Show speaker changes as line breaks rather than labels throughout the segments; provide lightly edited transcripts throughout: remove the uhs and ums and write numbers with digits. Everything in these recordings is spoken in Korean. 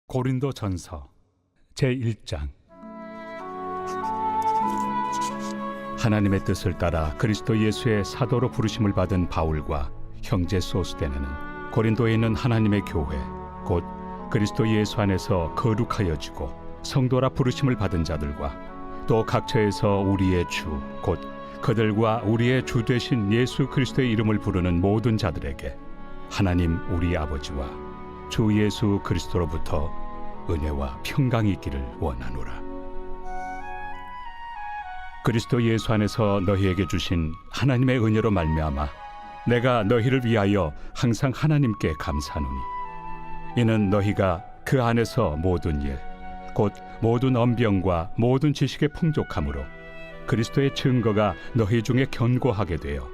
고린도전서 제1장. 하나님의 뜻을 따라 그리스도 예수의 사도로 부르심을 받은 바울과 형제 소스데네는 고린도에 있는 하나님의 교회 곧 그리스도 예수 안에서 거룩하여지고 성도라 부르심을 받은 자들과 또 각처에서 우리의 주 곧 그들과 우리의 주 되신 예수 그리스도의 이름을 부르는 모든 자들에게 하나님 우리 아버지와 주 예수 그리스도로부터 은혜와 평강이 있기를 원하노라. 그리스도 예수 안에서 너희에게 주신 하나님의 은혜로 말미암아 내가 너희를 위하여 항상 하나님께 감사하노니 이는 너희가 그 안에서 모든 일 곧 모든 언병과 모든 지식의 풍족함으로 그리스도의 증거가 너희 중에 견고하게 되어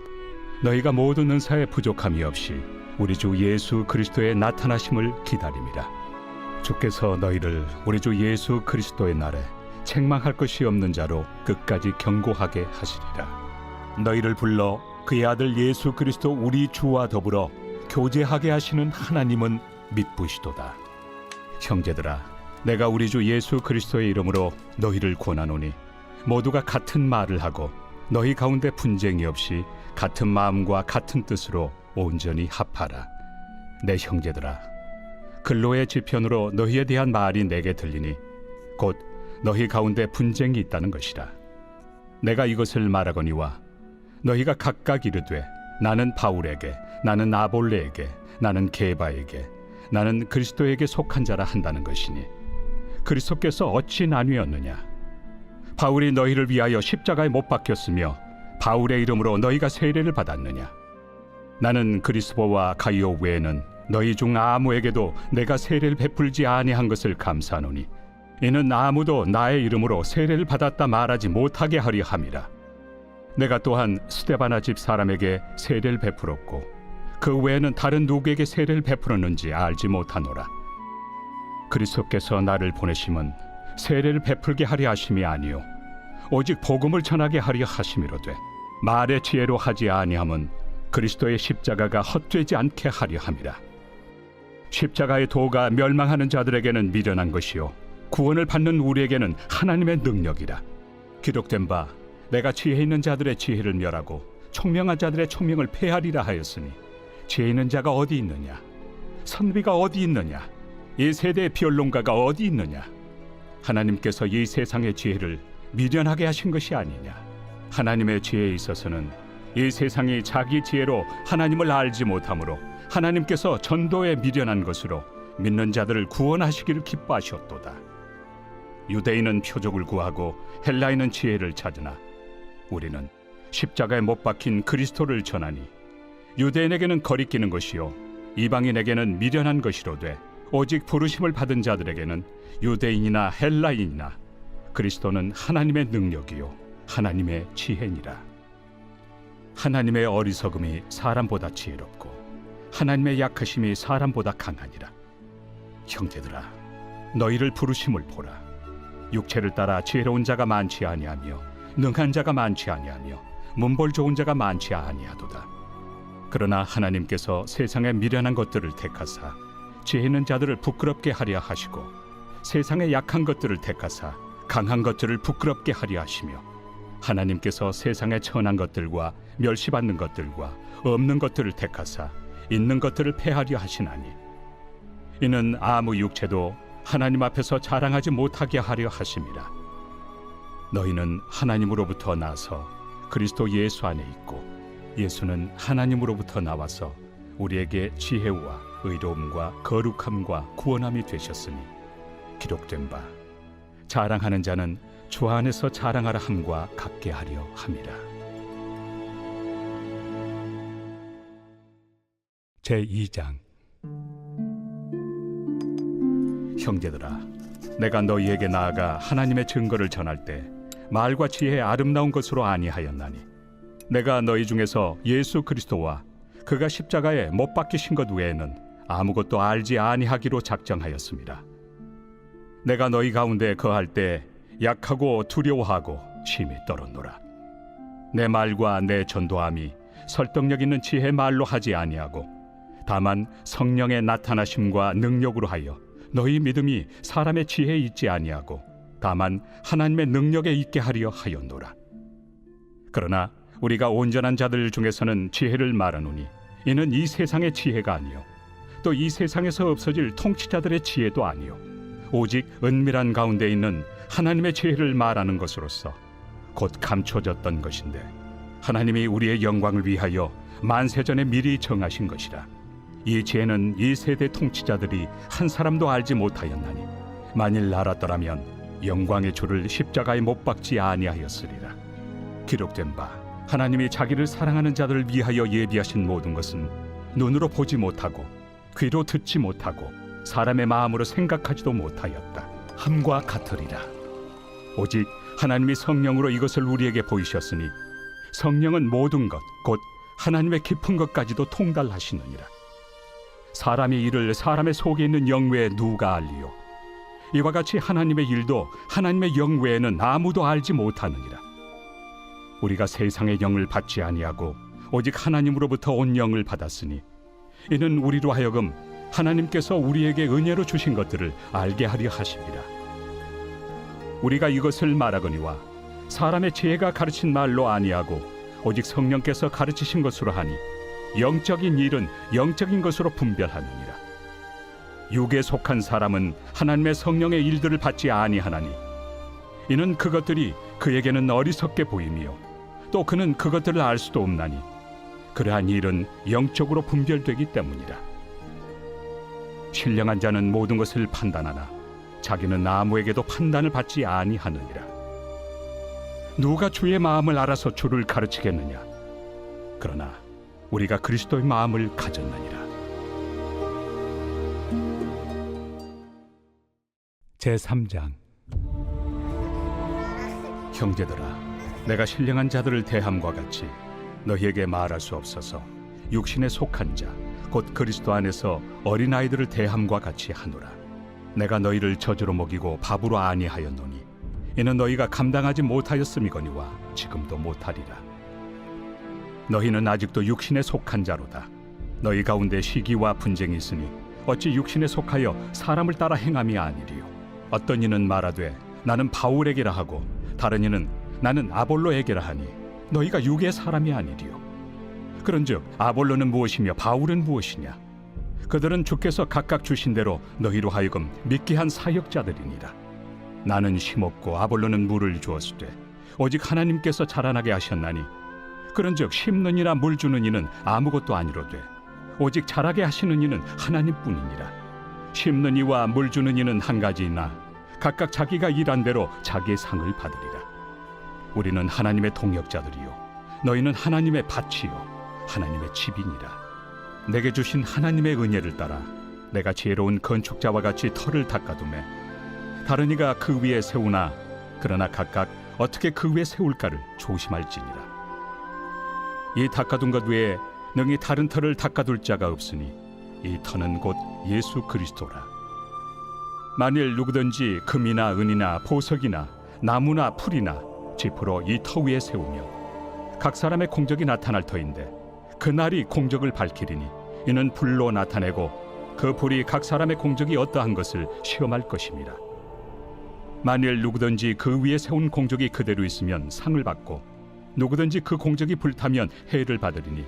너희가 모든 은사에 부족함이 없이 우리 주 예수 그리스도의 나타나심을 기다림이라. 주께서 너희를 우리 주 예수 그리스도의 날에 책망할 것이 없는 자로 끝까지 견고하게 하시리라. 너희를 불러 그의 아들 예수 그리스도 우리 주와 더불어 교제하게 하시는 하나님은 미쁘시도다. 형제들아, 내가 우리 주 예수 그리스도의 이름으로 너희를 권하노니 모두가 같은 말을 하고 너희 가운데 분쟁이 없이 같은 마음과 같은 뜻으로 온전히 합하라. 내 형제들아, 근로의 지편으로 너희에 대한 말이 내게 들리니 곧 너희 가운데 분쟁이 있다는 것이라. 내가 이것을 말하거니와 너희가 각각 이르되 나는 바울에게, 나는 아볼레에게, 나는 게바에게, 나는 그리스도에게 속한 자라 한다는 것이니 그리스도께서 어찌 나뉘었느냐? 바울이 너희를 위하여 십자가에 못 박혔으며 바울의 이름으로 너희가 세례를 받았느냐? 나는 그리스도와 가이오 외에는 너희 중 아무에게도 내가 세례를 베풀지 아니한 것을 감사하노니 이는 아무도 나의 이름으로 세례를 받았다 말하지 못하게 하려 함이라. 내가 또한 스데바나 집 사람에게 세례를 베풀었고 그 외에는 다른 누구에게 세례를 베풀었는지 알지 못하노라. 그리스도께서 나를 보내심은 세례를 베풀게 하려 하심이 아니요 오직 복음을 전하게 하려 하심이로되 말의 지혜로 하지 아니함은 그리스도의 십자가가 헛되지 않게 하려 함이라. 십자가의 도가 멸망하는 자들에게는 미련한 것이요 구원을 받는 우리에게는 하나님의 능력이라. 기록된 바 내가 지혜 있는 자들의 지혜를 멸하고 총명한 자들의 총명을 폐하리라 하였으니 지혜 있는 자가 어디 있느냐? 선비가 어디 있느냐? 이 세대의 변론가가 어디 있느냐? 하나님께서 이 세상의 지혜를 미련하게 하신 것이 아니냐? 하나님의 지혜에 있어서는 이 세상이 자기 지혜로 하나님을 알지 못하므로 하나님께서 전도에 미련한 것으로 믿는 자들을 구원하시기를 기뻐하셨도다. 유대인은 표적을 구하고 헬라인은 지혜를 찾으나 우리는 십자가에 못 박힌 그리스도를 전하니 유대인에게는 거리끼는 것이요 이방인에게는 미련한 것이로되 오직 부르심을 받은 자들에게는 유대인이나 헬라인이나 그리스도는 하나님의 능력이요 하나님의 지혜니라. 하나님의 어리석음이 사람보다 지혜롭고 하나님의 약하심이 사람보다 강하니라. 형제들아, 너희를 부르심을 보라. 육체를 따라 지혜로운 자가 많지 아니하며 능한 자가 많지 아니하며 문벌 좋은 자가 많지 아니하도다. 그러나 하나님께서 세상의 미련한 것들을 택하사 지혜 있는 자들을 부끄럽게 하려 하시고 세상의 약한 것들을 택하사 강한 것들을 부끄럽게 하려 하시며 하나님께서 세상의 천한 것들과 멸시받는 것들과 없는 것들을 택하사 있는 것들을 폐하려 하시나니 이는 아무 육체도 하나님 앞에서 자랑하지 못하게 하려 하심이라. 너희는 하나님으로부터 나서 그리스도 예수 안에 있고 예수는 하나님으로부터 나와서 우리에게 지혜와 의로움과 거룩함과 구원함이 되셨으니 기록된 바 자랑하는 자는 주 안에서 자랑하라 함과 같게 하려 함이라. 제2장. 형제들아, 내가 너희에게 나아가 하나님의 증거를 전할 때 말과 지혜의 아름다운 것으로 아니하였나니 내가 너희 중에서 예수 그리스도와 그가 십자가에 못 박히신 것 외에는 아무것도 알지 아니하기로 작정하였습니다. 내가 너희 가운데 거할 때 약하고 두려워하고 심히 떨었노라. 내 말과 내 전도함이 설득력 있는 지혜 말로 하지 아니하고 다만 성령의 나타나심과 능력으로 하여 너희 믿음이 사람의 지혜에 있지 아니하고 다만 하나님의 능력에 있게 하려 하였노라. 그러나 우리가 온전한 자들 중에서는 지혜를 말하노니 이는 이 세상의 지혜가 아니요 또 이 세상에서 없어질 통치자들의 지혜도 아니요 오직 은밀한 가운데 있는 하나님의 지혜를 말하는 것으로서 곧 감춰졌던 것인데 하나님이 우리의 영광을 위하여 만세전에 미리 정하신 것이라. 이 지혜는 이 세대 통치자들이 한 사람도 알지 못하였나니 만일 알았더라면 영광의 주를 십자가에 못 박지 아니하였으리라. 기록된 바 하나님이 자기를 사랑하는 자들을 위하여 예비하신 모든 것은 눈으로 보지 못하고 귀로 듣지 못하고 사람의 마음으로 생각하지도 못하였다 함과 같으리라. 오직 하나님이 성령으로 이것을 우리에게 보이셨으니 성령은 모든 것 곧 하나님의 깊은 것까지도 통달하시느니라. 사람의 일을 사람의 속에 있는 영 외에 누가 알리요? 이와 같이 하나님의 일도 하나님의 영 외에는 아무도 알지 못하느니라. 우리가 세상의 영을 받지 아니하고 오직 하나님으로부터 온 영을 받았으니 이는 우리로 하여금 하나님께서 우리에게 은혜로 주신 것들을 알게 하려 하심이라. 우리가 이것을 말하거니와 사람의 지혜가 가르친 말로 아니하고 오직 성령께서 가르치신 것으로 하니 영적인 일은 영적인 것으로 분별하느니라. 육에 속한 사람은 하나님의 성령의 일들을 받지 아니하나니 이는 그것들이 그에게는 어리석게 보이며 또 그는 그것들을 알 수도 없나니 그러한 일은 영적으로 분별되기 때문이라. 신령한 자는 모든 것을 판단하나 자기는 아무에게도 판단을 받지 아니하느니라. 누가 주의 마음을 알아서 주를 가르치겠느냐? 그러나 우리가 그리스도의 마음을 가졌느니라. 제3장. 형제들아, 내가 신령한 자들을 대함과 같이 너희에게 말할 수 없어서 육신에 속한 자 곧 그리스도 안에서 어린아이들을 대함과 같이 하노라. 내가 너희를 저주로 먹이고 밥으로 아니하였노니 이는 너희가 감당하지 못하였음이거니와 지금도 못하리라. 너희는 아직도 육신에 속한 자로다. 너희 가운데 시기와 분쟁이 있으니 어찌 육신에 속하여 사람을 따라 행함이 아니리요. 어떤 이는 말하되 나는 바울에게라 하고 다른 이는 나는 아볼로에게라 하니 너희가 육의 사람이 아니리요. 그런즉 아볼로는 무엇이며 바울은 무엇이냐? 그들은 주께서 각각 주신 대로 너희로 하여금 믿게 한 사역자들이니라. 나는 심었고 아볼로는 물을 주었으되 오직 하나님께서 자라나게 하셨나니 그런즉 심는 이나 물 주는 이는 아무것도 아니로되 오직 자라게 하시는 이는 하나님뿐이니라. 심는 이와 물 주는 이는 한 가지이나 각각 자기가 일한 대로 자기의 상을 받으리라. 우리는 하나님의 동역자들이요 너희는 하나님의 밭이요 하나님의 집이니라. 내게 주신 하나님의 은혜를 따라 내가 지혜로운 건축자와 같이 터를 닦아두매 다른 이가 그 위에 세우나 그러나 각각 어떻게 그 위에 세울까를 조심할지니라. 이 닦아둔 것 외에 능히 다른 터를 닦아둘 자가 없으니 이 터는 곧 예수 그리스도라. 만일 누구든지 금이나 은이나 보석이나 나무나 풀이나 지프로 이 터 위에 세우면 각 사람의 공적이 나타날 터인데 그날이 공적을 밝히리니 이는 불로 나타내고 그 불이 각 사람의 공적이 어떠한 것을 시험할 것입니다. 만일 누구든지 그 위에 세운 공적이 그대로 있으면 상을 받고 누구든지 그 공적이 불타면 해를 받으리니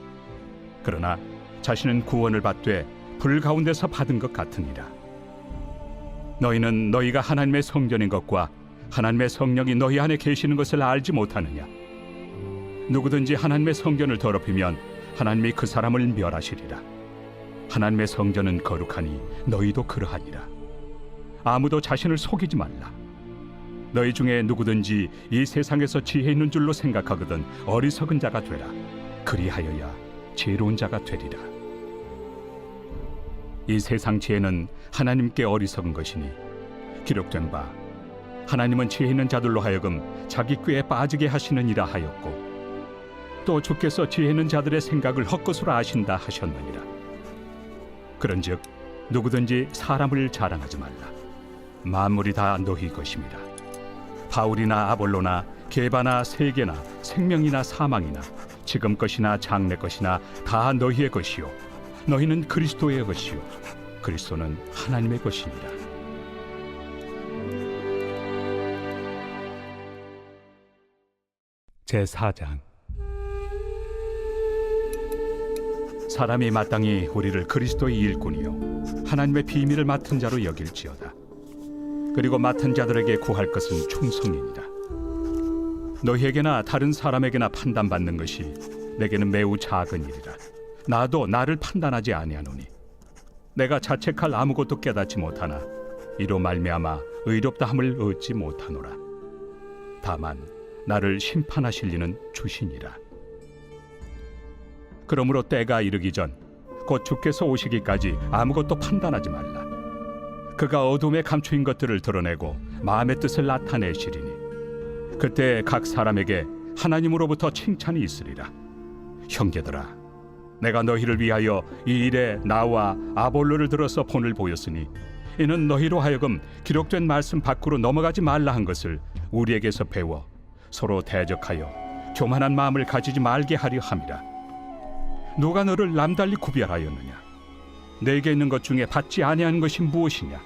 그러나 자신은 구원을 받되 불 가운데서 받은 것 같으니라. 너희는 너희가 하나님의 성전인 것과 하나님의 성령이 너희 안에 계시는 것을 알지 못하느냐? 누구든지 하나님의 성전을 더럽히면 하나님이 그 사람을 멸하시리라. 하나님의 성전은 거룩하니 너희도 그러하니라. 아무도 자신을 속이지 말라. 너희 중에 누구든지 이 세상에서 지혜 있는 줄로 생각하거든 어리석은 자가 되라. 그리하여야 지혜로운 자가 되리라. 이 세상 지혜는 하나님께 어리석은 것이니 기록된 바 하나님은 지혜 있는 자들로 하여금 자기 꾀에 빠지게 하시느니라 하였고 또 주께서 지혜 있는 자들의 생각을 헛것으로 아신다 하셨느니라. 그런즉 누구든지 사람을 자랑하지 말라. 만물이 다 너희 것입니다. 바울이나 아볼로나 게바나 세계나 생명이나 사망이나 지금 것이나 장래 것이나 다 너희의 것이요 너희는 그리스도의 것이요 그리스도는 하나님의 것이니라. 제4장. 사람이 마땅히 우리를 그리스도의 일꾼이요 하나님의 비밀을 맡은 자로 여길지어다. 그리고 맡은 자들에게 구할 것은 충성이니라. 너희에게나 다른 사람에게나 판단받는 것이 내게는 매우 작은 일이라. 나도 나를 판단하지 아니하노니 내가 자책할 아무것도 깨닫지 못하나 이로 말미암아 의롭다함을 얻지 못하노라. 다만 나를 심판하실 이는 주시니라. 그러므로 때가 이르기 전 곧 주께서 오시기까지 아무것도 판단하지 말라. 그가 어둠에 감추인 것들을 드러내고 마음의 뜻을 나타내시리니 그때 각 사람에게 하나님으로부터 칭찬이 있으리라. 형제들아, 내가 너희를 위하여 이 일에 나와 아볼로를 들어서 본을 보였으니 이는 너희로 하여금 기록된 말씀 밖으로 넘어가지 말라 한 것을 우리에게서 배워 서로 대적하여 교만한 마음을 가지지 말게 하려 함이라. 누가 너를 남달리 구별하였느냐? 내게 있는 것 중에 받지 아니한 것이 무엇이냐?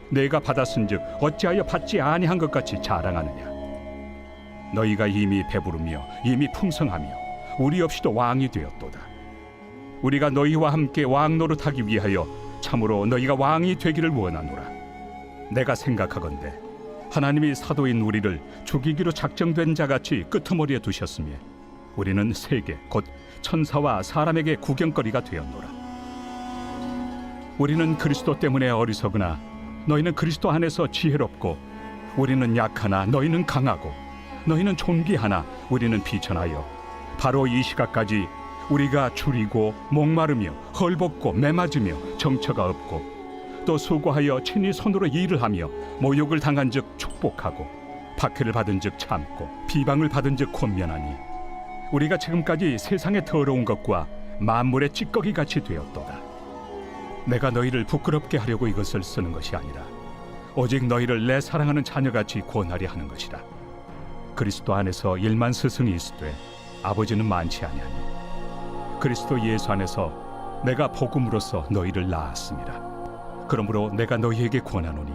내가 받았은즉 어찌하여 받지 아니한 것 같이 자랑하느냐? 너희가 이미 배부르며 이미 풍성하며 우리 없이도 왕이 되었도다. 우리가 너희와 함께 왕 노릇하기 위하여 참으로 너희가 왕이 되기를 원하노라. 내가 생각하건대 하나님이 사도인 우리를 죽이기로 작정된 자같이 끄트머리에 두셨으며 우리는 세계 곧 천사와 사람에게 구경거리가 되었노라. 우리는 그리스도 때문에 어리석으나 너희는 그리스도 안에서 지혜롭고 우리는 약하나 너희는 강하고 너희는 존귀하나 우리는 비천하여 바로 이 시각까지 우리가 줄이고 목마르며 헐벗고 매맞으며 정처가 없고 또 수고하여 친히 손으로 일을 하며 모욕을 당한 즉 축복하고 박해를 받은 즉 참고 비방을 받은 즉 권면하니 우리가 지금까지 세상의 더러운 것과 만물의 찌꺼기 같이 되었도다. 내가 너희를 부끄럽게 하려고 이것을 쓰는 것이 아니라 오직 너희를 내 사랑하는 자녀같이 권하려 하는 것이라. 그리스도 안에서 일만 스승이 있으되 아버지는 많지 아니하니 그리스도 예수 안에서 내가 복음으로써 너희를 낳았습니다. 그러므로 내가 너희에게 권하노니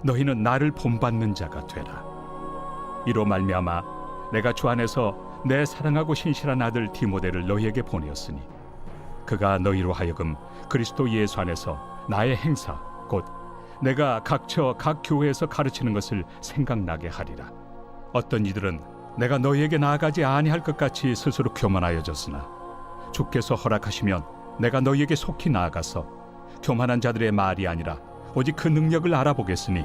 너희는 나를 본받는 자가 되라. 이로 말미암아 내가 주 안에서 내 사랑하고 신실한 아들 디모데를 너희에게 보내었으니 그가 너희로 하여금 그리스도 예수 안에서 나의 행사 곧 내가 각처 각 교회에서 가르치는 것을 생각나게 하리라. 어떤 이들은 내가 너희에게 나아가지 아니할 것 같이 스스로 교만하여졌으나 주께서 허락하시면 내가 너희에게 속히 나아가서 교만한 자들의 말이 아니라 오직 그 능력을 알아보겠으니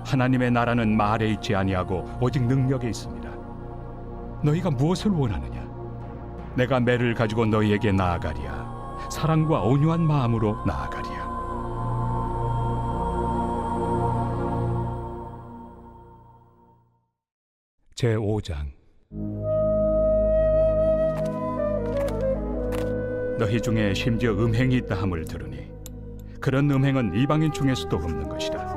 하나님의 나라는 말에 있지 아니하고 오직 능력에 있습니다. 너희가 무엇을 원하느냐? 내가 매를 가지고 너희에게 나아가리야. 사랑과 온유한 마음으로 나아가리야. 제5장. 너희 중에 심지어 음행이 있다 함을 들으니 그런 음행은 이방인 중에서도 없는 것이라.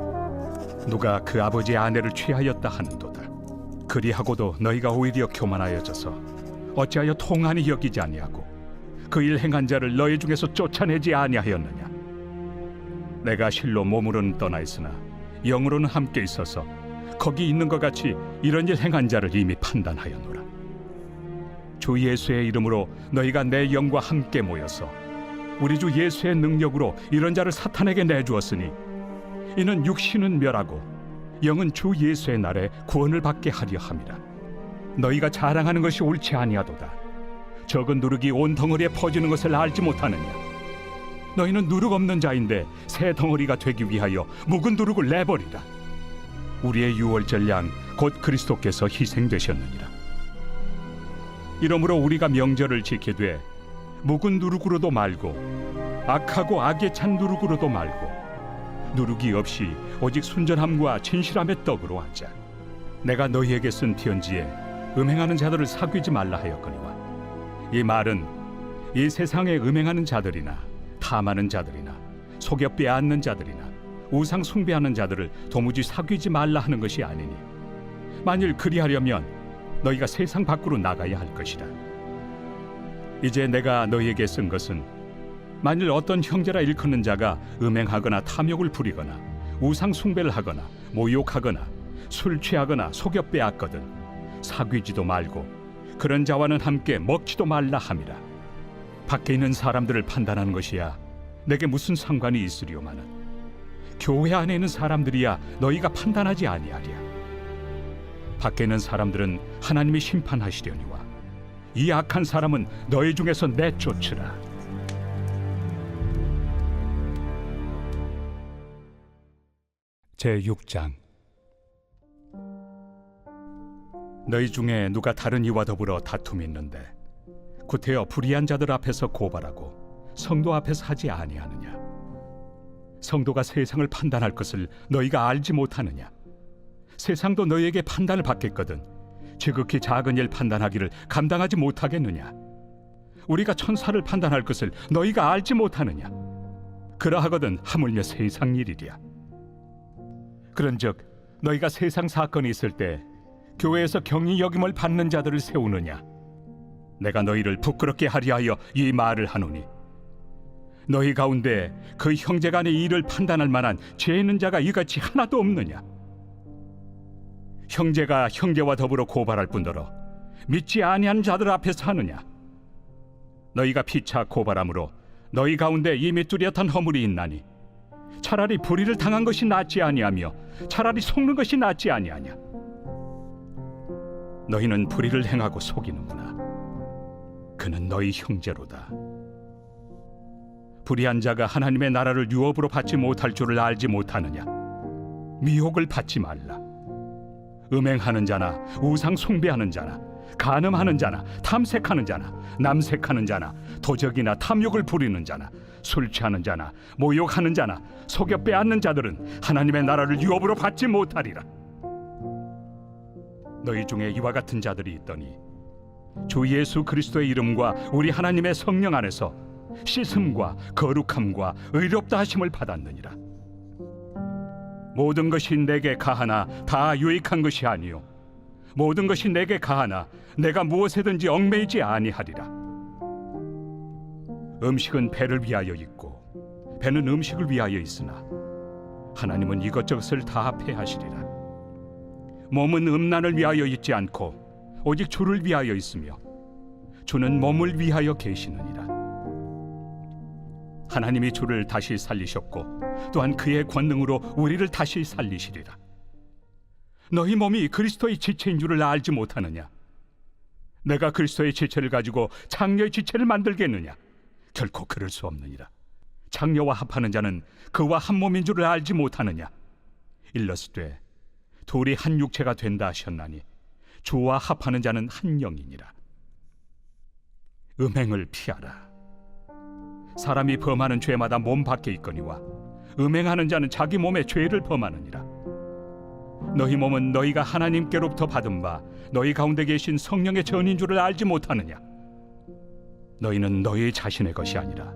누가 그 아버지의 아내를 취하였다 하는도다. 그리하고도 너희가 오히려 교만하여져서 어찌하여 통한이 여기지 아니하고 그 일 행한 자를 너희 중에서 쫓아내지 아니하였느냐? 내가 실로 몸으로는 떠나 있으나 영으로는 함께 있어서 거기 있는 것 같이 이런 일 행한 자를 이미 판단하였노라. 주 예수의 이름으로 너희가 내 영과 함께 모여서 우리 주 예수의 능력으로 이런 자를 사탄에게 내주었으니 이는 육신은 멸하고 영은 주 예수의 날에 구원을 받게 하려 함이라. 너희가 자랑하는 것이 옳지 아니하도다. 적은 누룩이 온 덩어리에 퍼지는 것을 알지 못하느냐? 너희는 누룩 없는 자인데 새 덩어리가 되기 위하여 묵은 누룩을 내버리라. 우리의 유월절 양 곧 그리스도께서 희생되셨느니라. 이러므로 우리가 명절을 지키되 묵은 누룩으로도 말고 악하고 악에 찬 누룩으로도 말고 누룩이 없이 오직 순전함과 진실함의 떡으로 하자. 내가 너희에게 쓴 편지에 음행하는 자들을 사귀지 말라 하였거니와 이 말은 이 세상에 음행하는 자들이나 탐하는 자들이나 속여 빼앗는 자들이나 우상 숭배하는 자들을 도무지 사귀지 말라 하는 것이 아니니 만일 그리하려면 너희가 세상 밖으로 나가야 할 것이라. 이제 내가 너희에게 쓴 것은 만일 어떤 형제라 일컫는 자가 음행하거나 탐욕을 부리거나 우상 숭배를 하거나 모욕하거나 술 취하거나 속여 빼앗거든 사귀지도 말고 그런 자와는 함께 먹지도 말라 함이라. 밖에 있는 사람들을 판단하는 것이야 내게 무슨 상관이 있으리오마는 교회 안에 있는 사람들이야 너희가 판단하지 아니하랴. 밖에 있는 사람들은 하나님이 심판하시려니와 이 악한 사람은 너희 중에서 내쫓으라. 제6장. 너희 중에 누가 다른 이와 더불어 다툼이 있는데 구태여 불의한 자들 앞에서 고발하고 성도 앞에서 하지 아니하느냐? 성도가 세상을 판단할 것을 너희가 알지 못하느냐? 세상도 너희에게 판단을 받겠거든 지극히 작은 일 판단하기를 감당하지 못하겠느냐? 우리가 천사를 판단할 것을 너희가 알지 못하느냐? 그러하거든 하물며 세상 일이랴. 그런즉 너희가 세상 사건이 있을 때 교회에서 경히 여김을 받는 자들을 세우느냐? 내가 너희를 부끄럽게 하려 하여 이 말을 하노니 너희 가운데 그 형제간의 일을 판단할 만한 죄 있는 자가 이같이 하나도 없느냐? 형제가 형제와 더불어 고발할 뿐더러 믿지 아니한 자들 앞에서 하느냐? 너희가 피차 고발함으로 너희 가운데 이미 뚜렷한 허물이 있나니 차라리 불의를 당한 것이 낫지 아니하며 차라리 속는 것이 낫지 아니하냐? 너희는 불의를 행하고 속이는구나. 그는 너희 형제로다. 불의한 자가 하나님의 나라를 유업으로 받지 못할 줄을 알지 못하느냐? 미혹을 받지 말라. 음행하는 자나 우상 숭배하는 자나 간음하는 자나 탐색하는 자나 남색하는 자나 도적이나 탐욕을 부리는 자나 술 취하는 자나 모욕하는 자나 속여 빼앗는 자들은 하나님의 나라를 유업으로 받지 못하리라. 너희 중에 이와 같은 자들이 있더니 주 예수 그리스도의 이름과 우리 하나님의 성령 안에서 씻음과 거룩함과 의롭다 하심을 받았느니라. 모든 것이 내게 가하나 다 유익한 것이 아니요 모든 것이 내게 가하나 내가 무엇에든지 얽매이지 아니하리라. 음식은 배를 위하여 있고 배는 음식을 위하여 있으나 하나님은 이것저것을 다 합해하시리라. 몸은 음란을 위하여 있지 않고 오직 주를 위하여 있으며 주는 몸을 위하여 계시느니라. 하나님이 주를 다시 살리셨고 또한 그의 권능으로 우리를 다시 살리시리라. 너희 몸이 그리스도의 지체인 줄을 알지 못하느냐? 내가 그리스도의 지체를 가지고 장녀의 지체를 만들겠느냐? 결코 그럴 수 없느니라. 장녀와 합하는 자는 그와 한 몸인 줄을 알지 못하느냐? 일러스되 둘이 한 육체가 된다 하셨나니 주와 합하는 자는 한 영이니라. 음행을 피하라. 사람이 범하는 죄마다 몸 밖에 있거니와 음행하는 자는 자기 몸에 죄를 범하느니라. 너희 몸은 너희가 하나님께로부터 받은 바 너희 가운데 계신 성령의 전인 줄을 알지 못하느냐? 너희는 너희 자신의 것이 아니라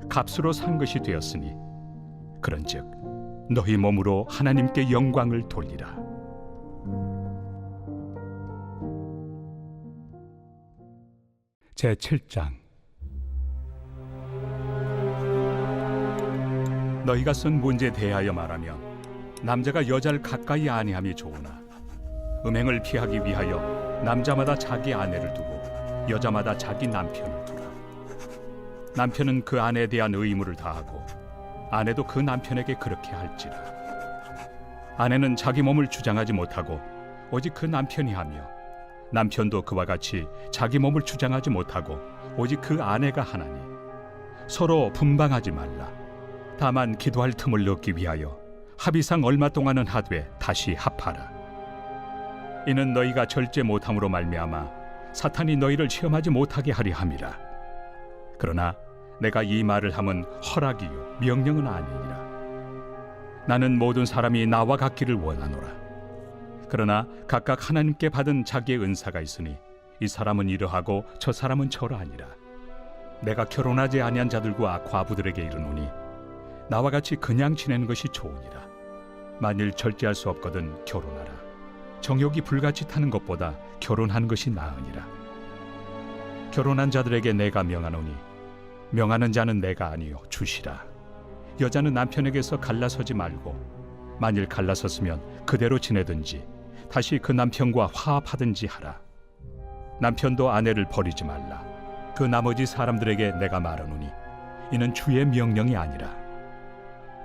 값으로 산 것이 되었으니 그런즉 너희 몸으로 하나님께 영광을 돌리라. 제7장. 너희가 쓴 문제에 대하여 말하면 남자가 여자를 가까이 아니함이 좋으나 음행을 피하기 위하여 남자마다 자기 아내를 두고 여자마다 자기 남편을 두라. 남편은 그 아내에 대한 의무를 다하고 아내도 그 남편에게 그렇게 할지라. 아내는 자기 몸을 주장하지 못하고 오직 그 남편이 하며 남편도 그와 같이 자기 몸을 주장하지 못하고 오직 그 아내가 하나니 서로 분방하지 말라. 다만 기도할 틈을 얻기 위하여 합의상 얼마 동안은 하되 다시 합하라. 이는 너희가 절제 못함으로 말미암아 사탄이 너희를 시험하지 못하게 하려 함이라. 그러나 내가 이 말을 함은 허락이요 명령은 아니니라. 나는 모든 사람이 나와 같기를 원하노라. 그러나 각각 하나님께 받은 자기의 은사가 있으니 이 사람은 이러하고 저 사람은 저러하니라. 내가 결혼하지 아니한 자들과 과부들에게 이르노니 나와 같이 그냥 지내는 것이 좋으니라. 만일 절제할 수 없거든 결혼하라. 정욕이 불같이 타는 것보다 결혼하는 것이 나으니라. 결혼한 자들에게 내가 명하노니 명하는 자는 내가 아니요 주시라. 여자는 남편에게서 갈라서지 말고 만일 갈라섰으면 그대로 지내든지 다시 그 남편과 화합하든지 하라. 남편도 아내를 버리지 말라. 그 나머지 사람들에게 내가 말하노니 이는 주의 명령이 아니라.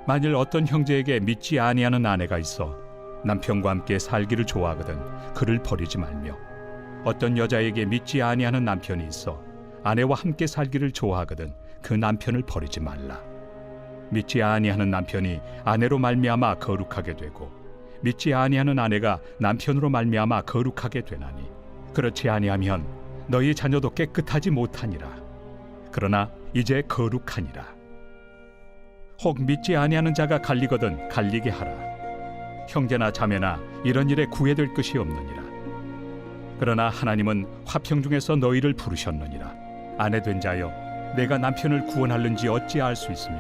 만일 어떤 형제에게 믿지 아니하는 아내가 있어 남편과 함께 살기를 좋아하거든 그를 버리지 말며, 어떤 여자에게 믿지 아니하는 남편이 있어 아내와 함께 살기를 좋아하거든 그 남편을 버리지 말라. 믿지 아니하는 남편이 아내로 말미암아 거룩하게 되고 믿지 아니하는 아내가 남편으로 말미암아 거룩하게 되나니, 그렇지 아니하면 너희 자녀도 깨끗하지 못하니라. 그러나 이제 거룩하니라. 혹 믿지 아니하는 자가 갈리거든 갈리게 하라. 형제나 자매나 이런 일에 구애될 것이 없느니라. 그러나 하나님은 화평 중에서 너희를 부르셨느니라. 아내 된 자여, 내가 남편을 구원할는지 어찌 알 수 있으며,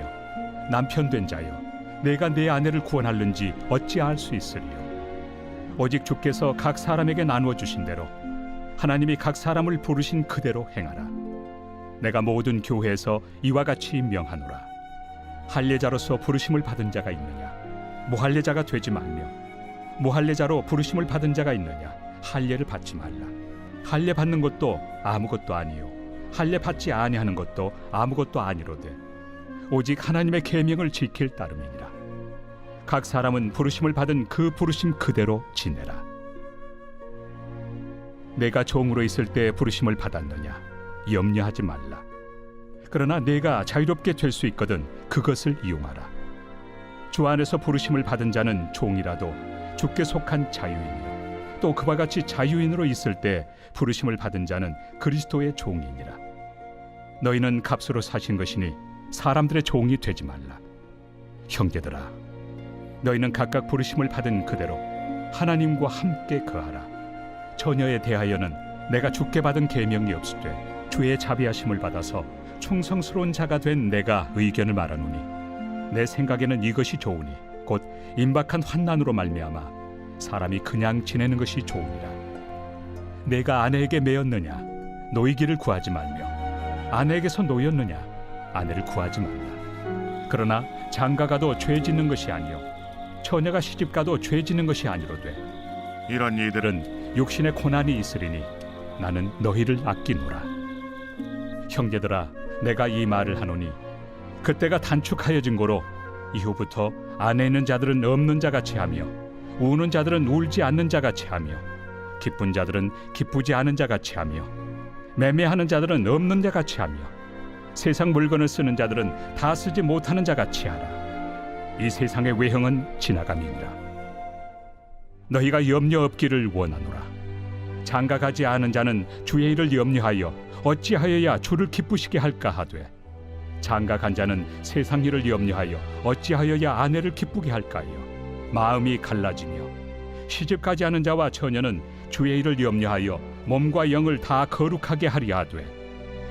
남편 된 자여, 내가 내 아내를 구원할는지 어찌 알 수 있으리요. 오직 주께서 각 사람에게 나누어 주신 대로 하나님이 각 사람을 부르신 그대로 행하라. 내가 모든 교회에서 이와 같이 명하노라. 할례자로서 부르심을 받은 자가 있느냐? 무할례자가 되지 말며, 무할례자로 부르심을 받은 자가 있느냐? 할례를 받지 말라. 할례 받는 것도 아무것도 아니요, 할례 받지 아니하는 것도 아무것도 아니로되 오직 하나님의 계명을 지킬 따름이니라. 각 사람은 부르심을 받은 그 부르심 그대로 지내라. 내가 종으로 있을 때 부르심을 받았느냐? 염려하지 말라. 그러나 내가 자유롭게 될 수 있거든 그것을 이용하라. 주 안에서 부르심을 받은 자는 종이라도 주께 속한 자유인이요, 또 그와 같이 자유인으로 있을 때 부르심을 받은 자는 그리스도의 종이니라. 너희는 값으로 사신 것이니 사람들의 종이 되지 말라. 형제들아, 너희는 각각 부르심을 받은 그대로 하나님과 함께 거하라. 처녀에 대하여는 내가 주께 받은 계명이 없으되 주의 자비하심을 받아서 충성스러운 자가 된 내가 의견을 말하노니, 내 생각에는 이것이 좋으니 곧 임박한 환난으로 말미암아 사람이 그냥 지내는 것이 좋으니라. 내가 아내에게 매였느냐? 노이기를 구하지 말며, 아내에게서 노였느냐? 아내를 구하지 말라. 그러나 장가가도 죄 짓는 것이 아니요, 처녀가 시집가도 죄 짓는 것이 아니로되 이런 이들은 육신의 고난이 있으리니 나는 너희를 아끼노라. 형제들아, 내가 이 말을 하노니 그때가 단축하여진 고로 이후부터 안에 있는 자들은 없는 자같이 하며, 우는 자들은 울지 않는 자같이 하며, 기쁜 자들은 기쁘지 않은 자같이 하며, 매매하는 자들은 없는 자같이 하며, 세상 물건을 쓰는 자들은 다 쓰지 못하는 자같이 하라. 이 세상의 외형은 지나감이니라. 너희가 염려 없기를 원하노라. 장가가지 않은 자는 주의 일을 염려하여 어찌하여야 주를 기쁘시게 할까 하되, 장가간 자는 세상 일을 염려하여 어찌하여야 아내를 기쁘게 할까요? 마음이 갈라지며, 시집가지 않은 자와 처녀는 주의 일을 염려하여 몸과 영을 다 거룩하게 하리라 하되,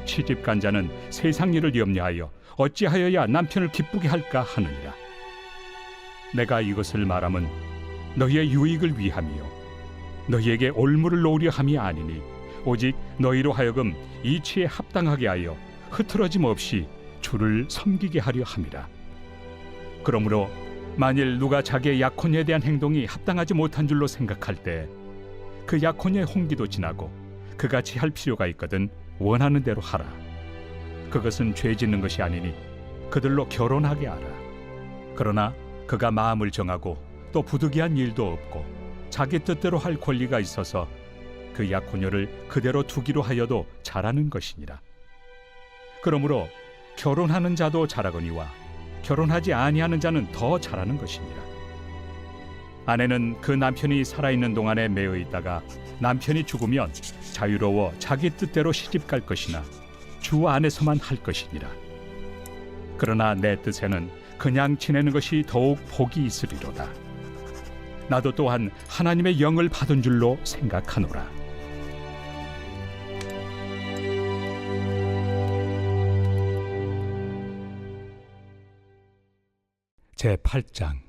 시집간 자는 세상 일을 염려하여 어찌하여야 남편을 기쁘게 할까 하느니라. 내가 이것을 말함은 너희의 유익을 위함이요 너희에게 올무를 놓으려 함이 아니니, 오직 너희로 하여금 이치에 합당하게 하여 흐트러짐 없이 주를 섬기게 하려 함이라. 그러므로 만일 누가 자기의 약혼에 대한 행동이 합당하지 못한 줄로 생각할 때 그 약혼의 홍기도 지나고 그같이 할 필요가 있거든 원하는 대로 하라. 그것은 죄 짓는 것이 아니니 그들로 결혼하게 하라. 그러나 그가 마음을 정하고 또 부득이한 일도 없고 자기 뜻대로 할 권리가 있어서 그 약혼녀를 그대로 두기로 하여도 잘하는 것이니라. 그러므로 결혼하는 자도 잘하거니와 결혼하지 아니하는 자는 더 잘하는 것이니라. 아내는 그 남편이 살아있는 동안에 매여 있다가 남편이 죽으면 자유로워 자기 뜻대로 시집갈 것이나 주 안에서만 할 것이니라. 그러나 내 뜻에는 그냥 지내는 것이 더욱 복이 있으리로다. 나도 또한 하나님의 영을 받은 줄로 생각하노라. 제8장.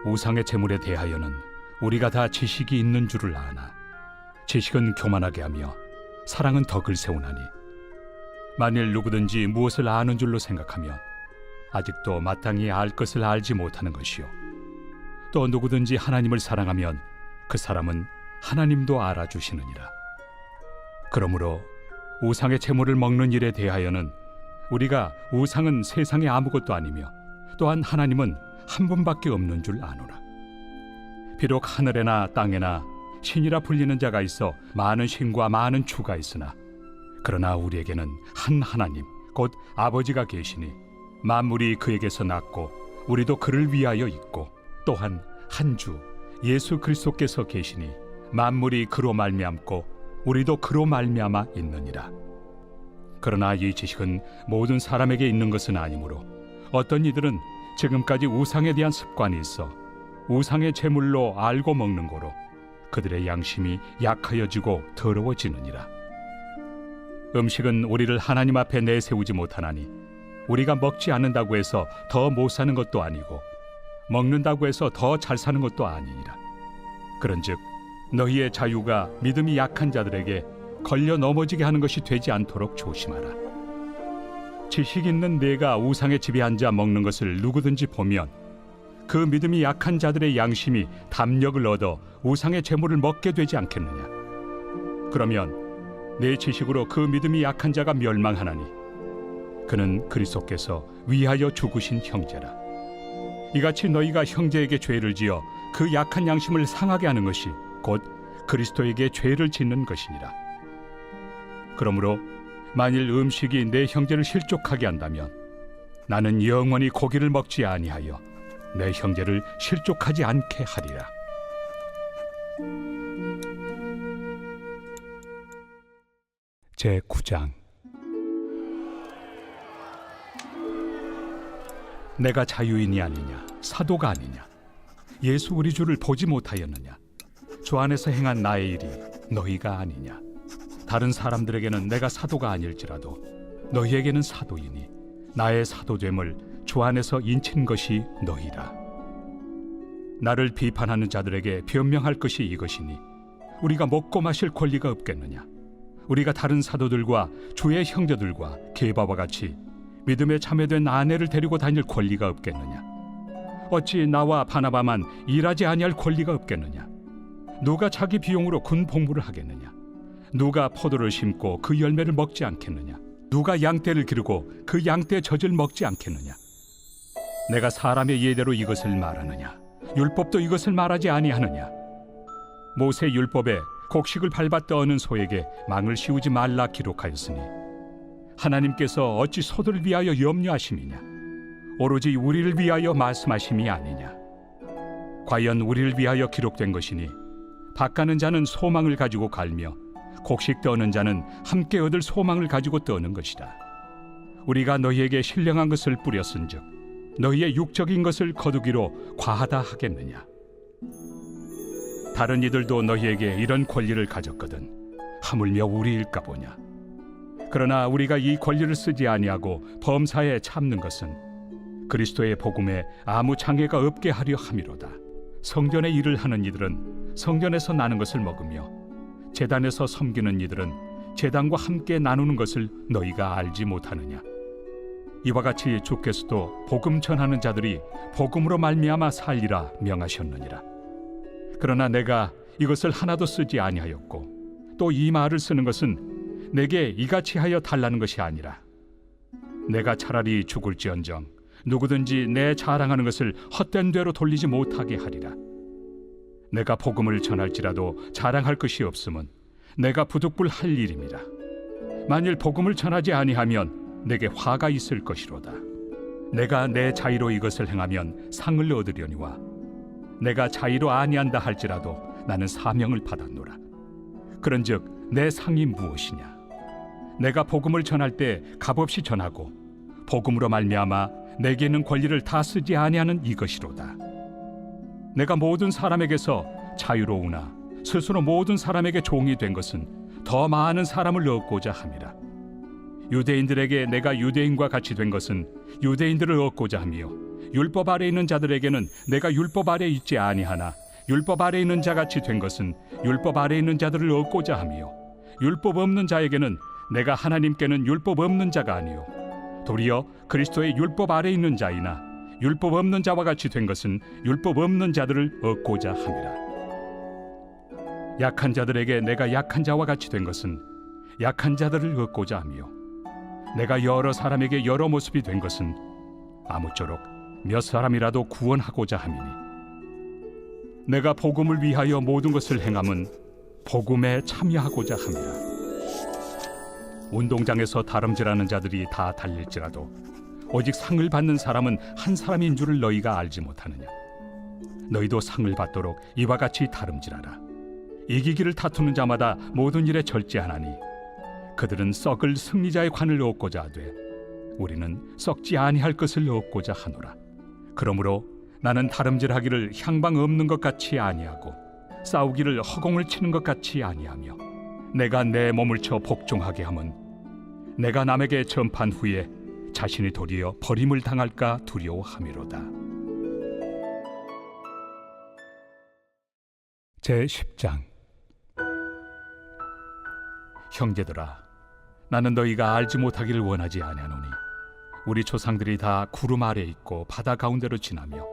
우상의 제물에 대하여는 우리가 다 지식이 있는 줄을 아나, 지식은 교만하게 하며 사랑은 덕을 세우나니, 만일 누구든지 무엇을 아는 줄로 생각하면 아직도 마땅히 알 것을 알지 못하는 것이요, 또 누구든지 하나님을 사랑하면 그 사람은 하나님도 알아주시느니라. 그러므로 우상의 제물을 먹는 일에 대하여는 우리가 우상은 세상에 아무것도 아니며 또한 하나님은 한 분밖에 없는 줄 아노라. 비록 하늘에나 땅에나 신이라 불리는 자가 있어 많은 신과 많은 주가 있으나 그러나 우리에게는 한 하나님 곧 아버지가 계시니 만물이 그에게서 났고 우리도 그를 위하여 있고 또한 한 주 예수 그리스도께서 계시니 만물이 그로 말미암고 우리도 그로 말미암아 있느니라. 그러나 이 지식은 모든 사람에게 있는 것은 아니므로 어떤 이들은 지금까지 우상에 대한 습관이 있어 우상의 제물로 알고 먹는 거로 그들의 양심이 약하여지고 더러워지느니라. 음식은 우리를 하나님 앞에 내세우지 못하나니 우리가 먹지 않는다고 해서 더 못 사는 것도 아니고 먹는다고 해서 더 잘 사는 것도 아니니라. 그런즉 너희의 자유가 믿음이 약한 자들에게 걸려 넘어지게 하는 것이 되지 않도록 조심하라. 지식 있는 내가 우상의 집에 앉아 먹는 것을 누구든지 보면 그 믿음이 약한 자들의 양심이 담력을 얻어 우상의 제물을 먹게 되지 않겠느냐. 그러면 내 지식으로 그 믿음이 약한 자가 멸망하나니 그는 그리스도께서 위하여 죽으신 형제라. 이같이 너희가 형제에게 죄를 지어 그 약한 양심을 상하게 하는 것이 곧 그리스도에게 죄를 짓는 것이니라. 그러므로 만일 음식이 내 형제를 실족하게 한다면 나는 영원히 고기를 먹지 아니하여 내 형제를 실족하지 않게 하리라. 제9장. 내가 자유인이 아니냐, 사도가 아니냐, 예수 우리 주를 보지 못하였느냐, 주 안에서 행한 나의 일이 너희가 아니냐. 다른 사람들에게는 내가 사도가 아닐지라도 너희에게는 사도이니 나의 사도됨을 주 안에서 인친 것이 너희라. 나를 비판하는 자들에게 변명할 것이 이것이니 우리가 먹고 마실 권리가 없겠느냐. 우리가 다른 사도들과 주의 형제들과 게바와 같이 믿음에 참여된 아내를 데리고 다닐 권리가 없겠느냐. 어찌 나와 바나바만 일하지 아니할 권리가 없겠느냐. 누가 자기 비용으로 군 복무를 하겠느냐. 누가 포도를 심고 그 열매를 먹지 않겠느냐. 누가 양떼를 기르고 그 양떼 젖을 먹지 않겠느냐. 내가 사람의 예대로 이것을 말하느냐. 율법도 이것을 말하지 아니하느냐. 모세 율법에 곡식을 밟아 떠는 소에게 망을 씌우지 말라 기록하였으니 하나님께서 어찌 소들을 위하여 염려하심이냐. 오로지 우리를 위하여 말씀하심이 아니냐. 과연 우리를 위하여 기록된 것이니 밭가는 자는 소망을 가지고 갈며 곡식 떠는 자는 함께 얻을 소망을 가지고 떠는 것이다. 우리가 너희에게 신령한 것을 뿌렸은즉 너희의 육적인 것을 거두기로 과하다 하겠느냐. 다른 이들도 너희에게 이런 권리를 가졌거든 하물며 우리일까 보냐. 그러나 우리가 이 권리를 쓰지 아니하고 범사에 참는 것은 그리스도의 복음에 아무 장애가 없게 하려 함이로다. 성전의 일을 하는 이들은 성전에서 나는 것을 먹으며 제단에서 섬기는 이들은 제단과 함께 나누는 것을 너희가 알지 못하느냐. 이와 같이 주께서도 복음 전하는 자들이 복음으로 말미암아 살리라 명하셨느니라. 그러나 내가 이것을 하나도 쓰지 아니하였고 또 이 말을 쓰는 것은 내게 이같이 하여 달라는 것이 아니라 내가 차라리 죽을지언정 누구든지 내 자랑하는 것을 헛된 대로 돌리지 못하게 하리라. 내가 복음을 전할지라도 자랑할 것이 없음은 내가 부득불 할 일임이라. 만일 복음을 전하지 아니하면 내게 화가 있을 것이로다. 내가 내 자의로 이것을 행하면 상을 얻으려니와 내가 자의로 아니한다 할지라도 나는 사명을 받았노라. 그런즉 내 상이 무엇이냐. 내가 복음을 전할 때 값없이 전하고 복음으로 말미암아 내게 있는 권리를 다 쓰지 아니하는 이것이로다. 내가 모든 사람에게서 자유로우나 스스로 모든 사람에게 종이 된 것은 더 많은 사람을 얻고자 함이라. 유대인들에게 내가 유대인과 같이 된 것은 유대인들을 얻고자 하며 율법 아래 있는 자들에게는 내가 율법 아래 있지 아니하나 율법 아래 있는 자같이 된 것은 율법 아래 있는 자들을 얻고자 하며 율법 없는 자에게는 내가 하나님께는 율법 없는 자가 아니요 도리어 그리스도의 율법 아래 있는 자이나 율법 없는 자와 같이 된 것은 율법 없는 자들을 얻고자 함이라. 약한 자들에게 내가 약한 자와 같이 된 것은 약한 자들을 얻고자 하며, 내가 여러 사람에게 여러 모습이 된 것은 아무쪼록 몇 사람이라도 구원하고자 함이니, 내가 복음을 위하여 모든 것을 행함은 복음에 참여하고자 함이라. 운동장에서 다름질하는 자들이 다 달릴지라도 오직 상을 받는 사람은 한 사람인 줄을 너희가 알지 못하느냐. 너희도 상을 받도록 이와 같이 다름질하라. 이기기를 다투는 자마다 모든 일에 절제하나니 그들은 썩을 승리자의 관을 얻고자 하되 우리는 썩지 아니할 것을 얻고자 하노라. 그러므로 나는 다름질하기를 향방 없는 것 같이 아니하고 싸우기를 허공을 치는 것 같이 아니하며, 내가 내 몸을 쳐 복종하게 함은 내가 남에게 전판 후에 자신이 도리어 버림을 당할까 두려워함이로다. 제10장. 형제들아, 나는 너희가 알지 못하기를 원하지 아니하노니 우리 조상들이 다 구름 아래 있고 바다 가운데로 지나며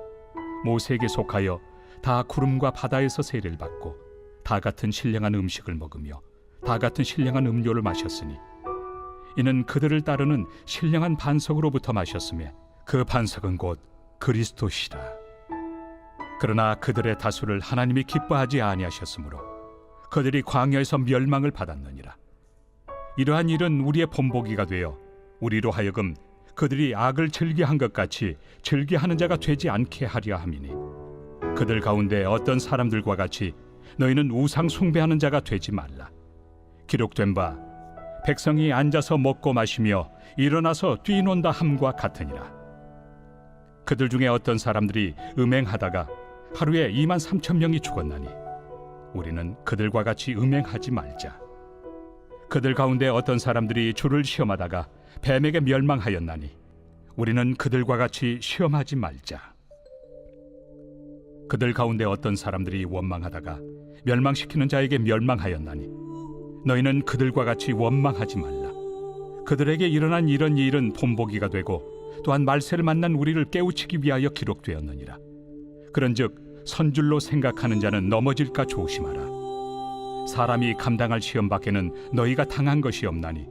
모세에게 속하여 다 구름과 바다에서 세례를 받고 다 같은 신령한 음식을 먹으며 다 같은 신령한 음료를 마셨으니, 이는 그들을 따르는 신령한 반석으로부터 마셨으며 그 반석은 곧 그리스도시라. 그러나 그들의 다수를 하나님이 기뻐하지 아니하셨으므로 그들이 광야에서 멸망을 받았느니라. 이러한 일은 우리의 본보기가 되어 우리로 하여금 그들이 악을 즐겨한 것 같이 즐겨하는 자가 되지 않게 하려 함이니, 그들 가운데 어떤 사람들과 같이 너희는 우상 숭배하는 자가 되지 말라. 기록된 바 백성이 앉아서 먹고 마시며 일어나서 뛰논다 함과 같으니라. 그들 중에 어떤 사람들이 음행하다가 하루에 23,000명이 죽었나니 우리는 그들과 같이 음행하지 말자. 그들 가운데 어떤 사람들이 주를 시험하다가 뱀에게 멸망하였나니 우리는 그들과 같이 시험하지 말자. 그들 가운데 어떤 사람들이 원망하다가 멸망시키는 자에게 멸망하였나니 너희는 그들과 같이 원망하지 말라. 그들에게 일어난 이런 일은 본보기가 되고 또한 말세를 만난 우리를 깨우치기 위하여 기록되었느니라. 그런즉 선줄로 생각하는 자는 넘어질까 조심하라. 사람이 감당할 시험 밖에는 너희가 당한 것이 없나니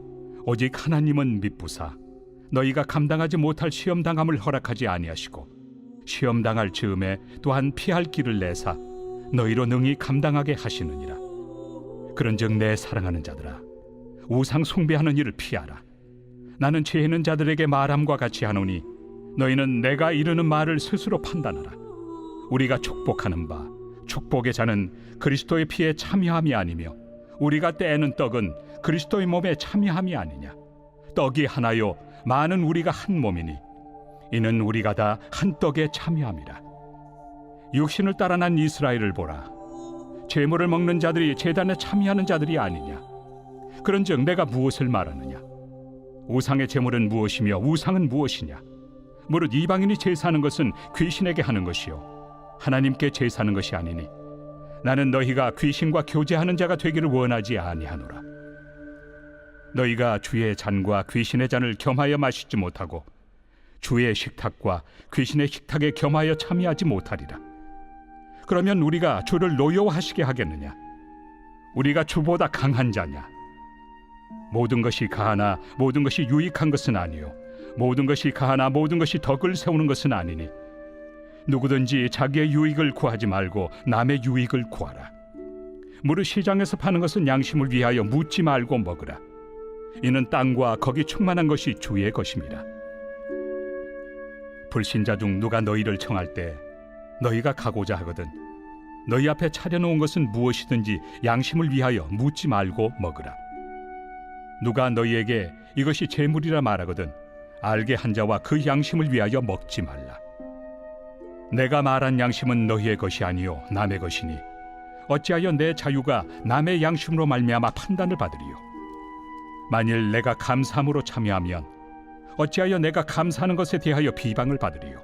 오직 하나님은 미쁘사 너희가 감당하지 못할 시험 당함을 허락하지 아니하시고 시험 당할 즈음에 또한 피할 길을 내사 너희로 능히 감당하게 하시느니라. 그런즉 내 사랑하는 자들아, 우상 숭배하는 일을 피하라. 나는 죄 있는 자들에게 말함과 같이 하노니 너희는 내가 이르는 말을 스스로 판단하라. 우리가 축복하는 바 축복의 자는 그리스도의 피에 참여함이 아니며 우리가 떼는 떡은 그리스도의 몸에 참여함이 아니냐. 떡이 하나요 많은 우리가 한 몸이니 이는 우리가 다 한 떡에 참여함이라. 육신을 따라 난 이스라엘을 보라. 제물을 먹는 자들이 제단에 참여하는 자들이 아니냐. 그런즉 내가 무엇을 말하느냐. 우상의 제물은 무엇이며 우상은 무엇이냐. 무릇 이방인이 제사하는 것은 귀신에게 하는 것이요 하나님께 제사하는 것이 아니니 나는 너희가 귀신과 교제하는 자가 되기를 원하지 아니하노라. 너희가 주의 잔과 귀신의 잔을 겸하여 마시지 못하고 주의 식탁과 귀신의 식탁에 겸하여 참여하지 못하리라. 그러면 우리가 주를 노여워하시게 하겠느냐. 우리가 주보다 강한 자냐. 모든 것이 가하나 모든 것이 유익한 것은 아니요 모든 것이 가하나 모든 것이 덕을 세우는 것은 아니니 누구든지 자기의 유익을 구하지 말고 남의 유익을 구하라. 무릇 시장에서 파는 것은 양심을 위하여 묻지 말고 먹으라. 이는 땅과 거기 충만한 것이 주의 것임이라. 불신자 중 누가 너희를 청할 때 너희가 가고자 하거든 너희 앞에 차려놓은 것은 무엇이든지 양심을 위하여 묻지 말고 먹으라. 누가 너희에게 이것이 제물이라 말하거든 알게 한 자와 그 양심을 위하여 먹지 말라. 내가 말한 양심은 너희의 것이 아니요 남의 것이니 어찌하여 내 자유가 남의 양심으로 말미암아 판단을 받으리요. 만일 내가 감사함으로 참여하면 어찌하여 내가 감사하는 것에 대하여 비방을 받으리요.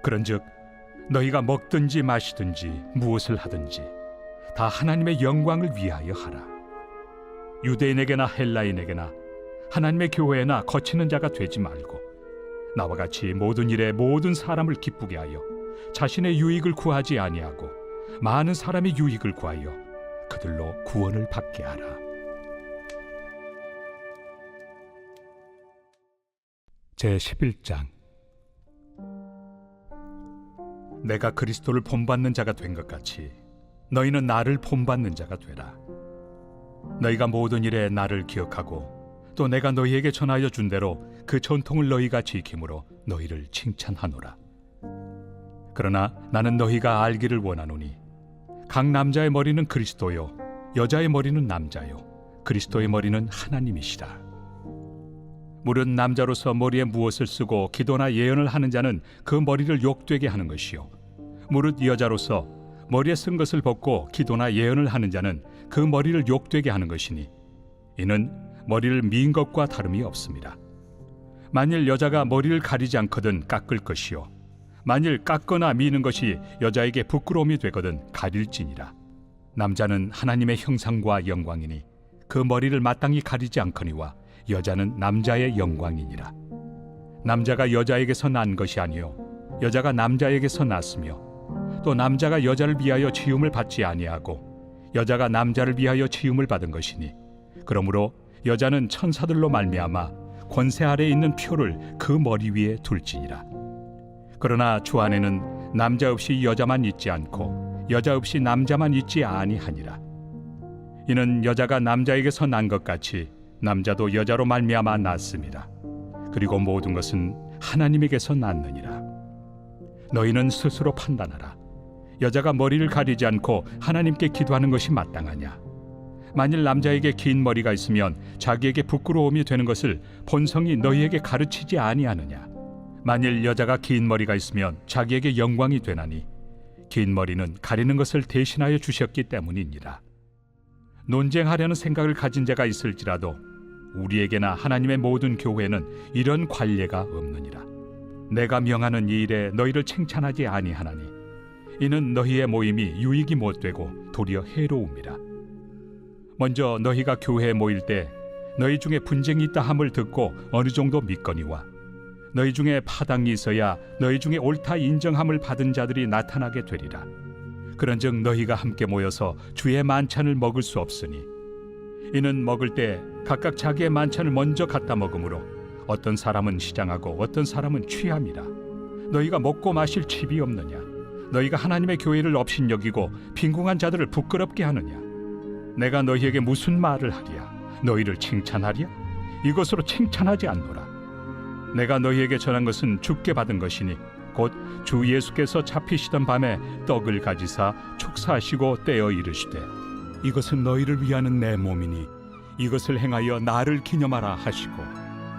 그런즉 너희가 먹든지 마시든지 무엇을 하든지 다 하나님의 영광을 위하여 하라. 유대인에게나 헬라인에게나 하나님의 교회나 거치는 자가 되지 말고 나와 같이 모든 일에 모든 사람을 기쁘게 하여 자신의 유익을 구하지 아니하고 많은 사람의 유익을 구하여 그들로 구원을 받게 하라. 제11장. 내가 그리스도를 본받는 자가 된 것 같이 너희는 나를 본받는 자가 되라. 너희가 모든 일에 나를 기억하고 또 내가 너희에게 전하여 준 대로 그 전통을 너희가 지킴으로 너희를 칭찬하노라. 그러나 나는 너희가 알기를 원하노니 각 남자의 머리는 그리스도요 여자의 머리는 남자요 그리스도의 머리는 하나님이시라. 무릇 남자로서 머리에 무엇을 쓰고 기도나 예언을 하는 자는 그 머리를 욕되게 하는 것이요 무릇 여자로서 머리에 쓴 것을 벗고 기도나 예언을 하는 자는 그 머리를 욕되게 하는 것이니 이는 머리를 민 것과 다름이 없습니다. 만일 여자가 머리를 가리지 않거든 깎을 것이요 만일 깎거나 미는 것이 여자에게 부끄러움이 되거든 가릴지니라. 남자는 하나님의 형상과 영광이니 그 머리를 마땅히 가리지 않거니와 여자는 남자의 영광이니라. 남자가 여자에게서 난 것이 아니요 여자가 남자에게서 났으며 또 남자가 여자를 위하여 지음을 받지 아니하고 여자가 남자를 위하여 지음을 받은 것이니 그러므로 여자는 천사들로 말미암아 권세 아래에 있는 표를 그 머리 위에 둘지니라. 그러나 주 안에는 남자 없이 여자만 있지 않고 여자 없이 남자만 있지 아니하니라. 이는 여자가 남자에게서 난 것 같이 남자도 여자로 말미암아 났습니다. 그리고 모든 것은 하나님에게서 났느니라. 너희는 스스로 판단하라. 여자가 머리를 가리지 않고 하나님께 기도하는 것이 마땅하냐? 만일 남자에게 긴 머리가 있으면 자기에게 부끄러움이 되는 것을 본성이 너희에게 가르치지 아니하느냐? 만일 여자가 긴 머리가 있으면 자기에게 영광이 되나니 긴 머리는 가리는 것을 대신하여 주셨기 때문이니라. 논쟁하려는 생각을 가진 자가 있을지라도 우리에게나 하나님의 모든 교회는 이런 관례가 없느니라. 내가 명하는 이 일에 너희를 칭찬하지 아니하나니 이는 너희의 모임이 유익이 못되고 도리어 해로움이라. 먼저 너희가 교회에 모일 때 너희 중에 분쟁이 있다 함을 듣고 어느 정도 믿거니와 너희 중에 파당이 있어야 너희 중에 옳다 인정함을 받은 자들이 나타나게 되리라. 그런즉 너희가 함께 모여서 주의 만찬을 먹을 수 없으니 이는 먹을 때 각각 자기의 만찬을 먼저 갖다 먹으므로 어떤 사람은 시장하고 어떤 사람은 취함이라. 너희가 먹고 마실 칩이 없느냐? 너희가 하나님의 교회를 업신여기고 빈궁한 자들을 부끄럽게 하느냐? 내가 너희에게 무슨 말을 하랴? 너희를 칭찬하랴? 이것으로 칭찬하지 않노라. 내가 너희에게 전한 것은 주께 받은 것이니 곧 주 예수께서 잡히시던 밤에 떡을 가지사 축사하시고 떼어 이르시되 이것은 너희를 위하는 내 몸이니 이것을 행하여 나를 기념하라 하시고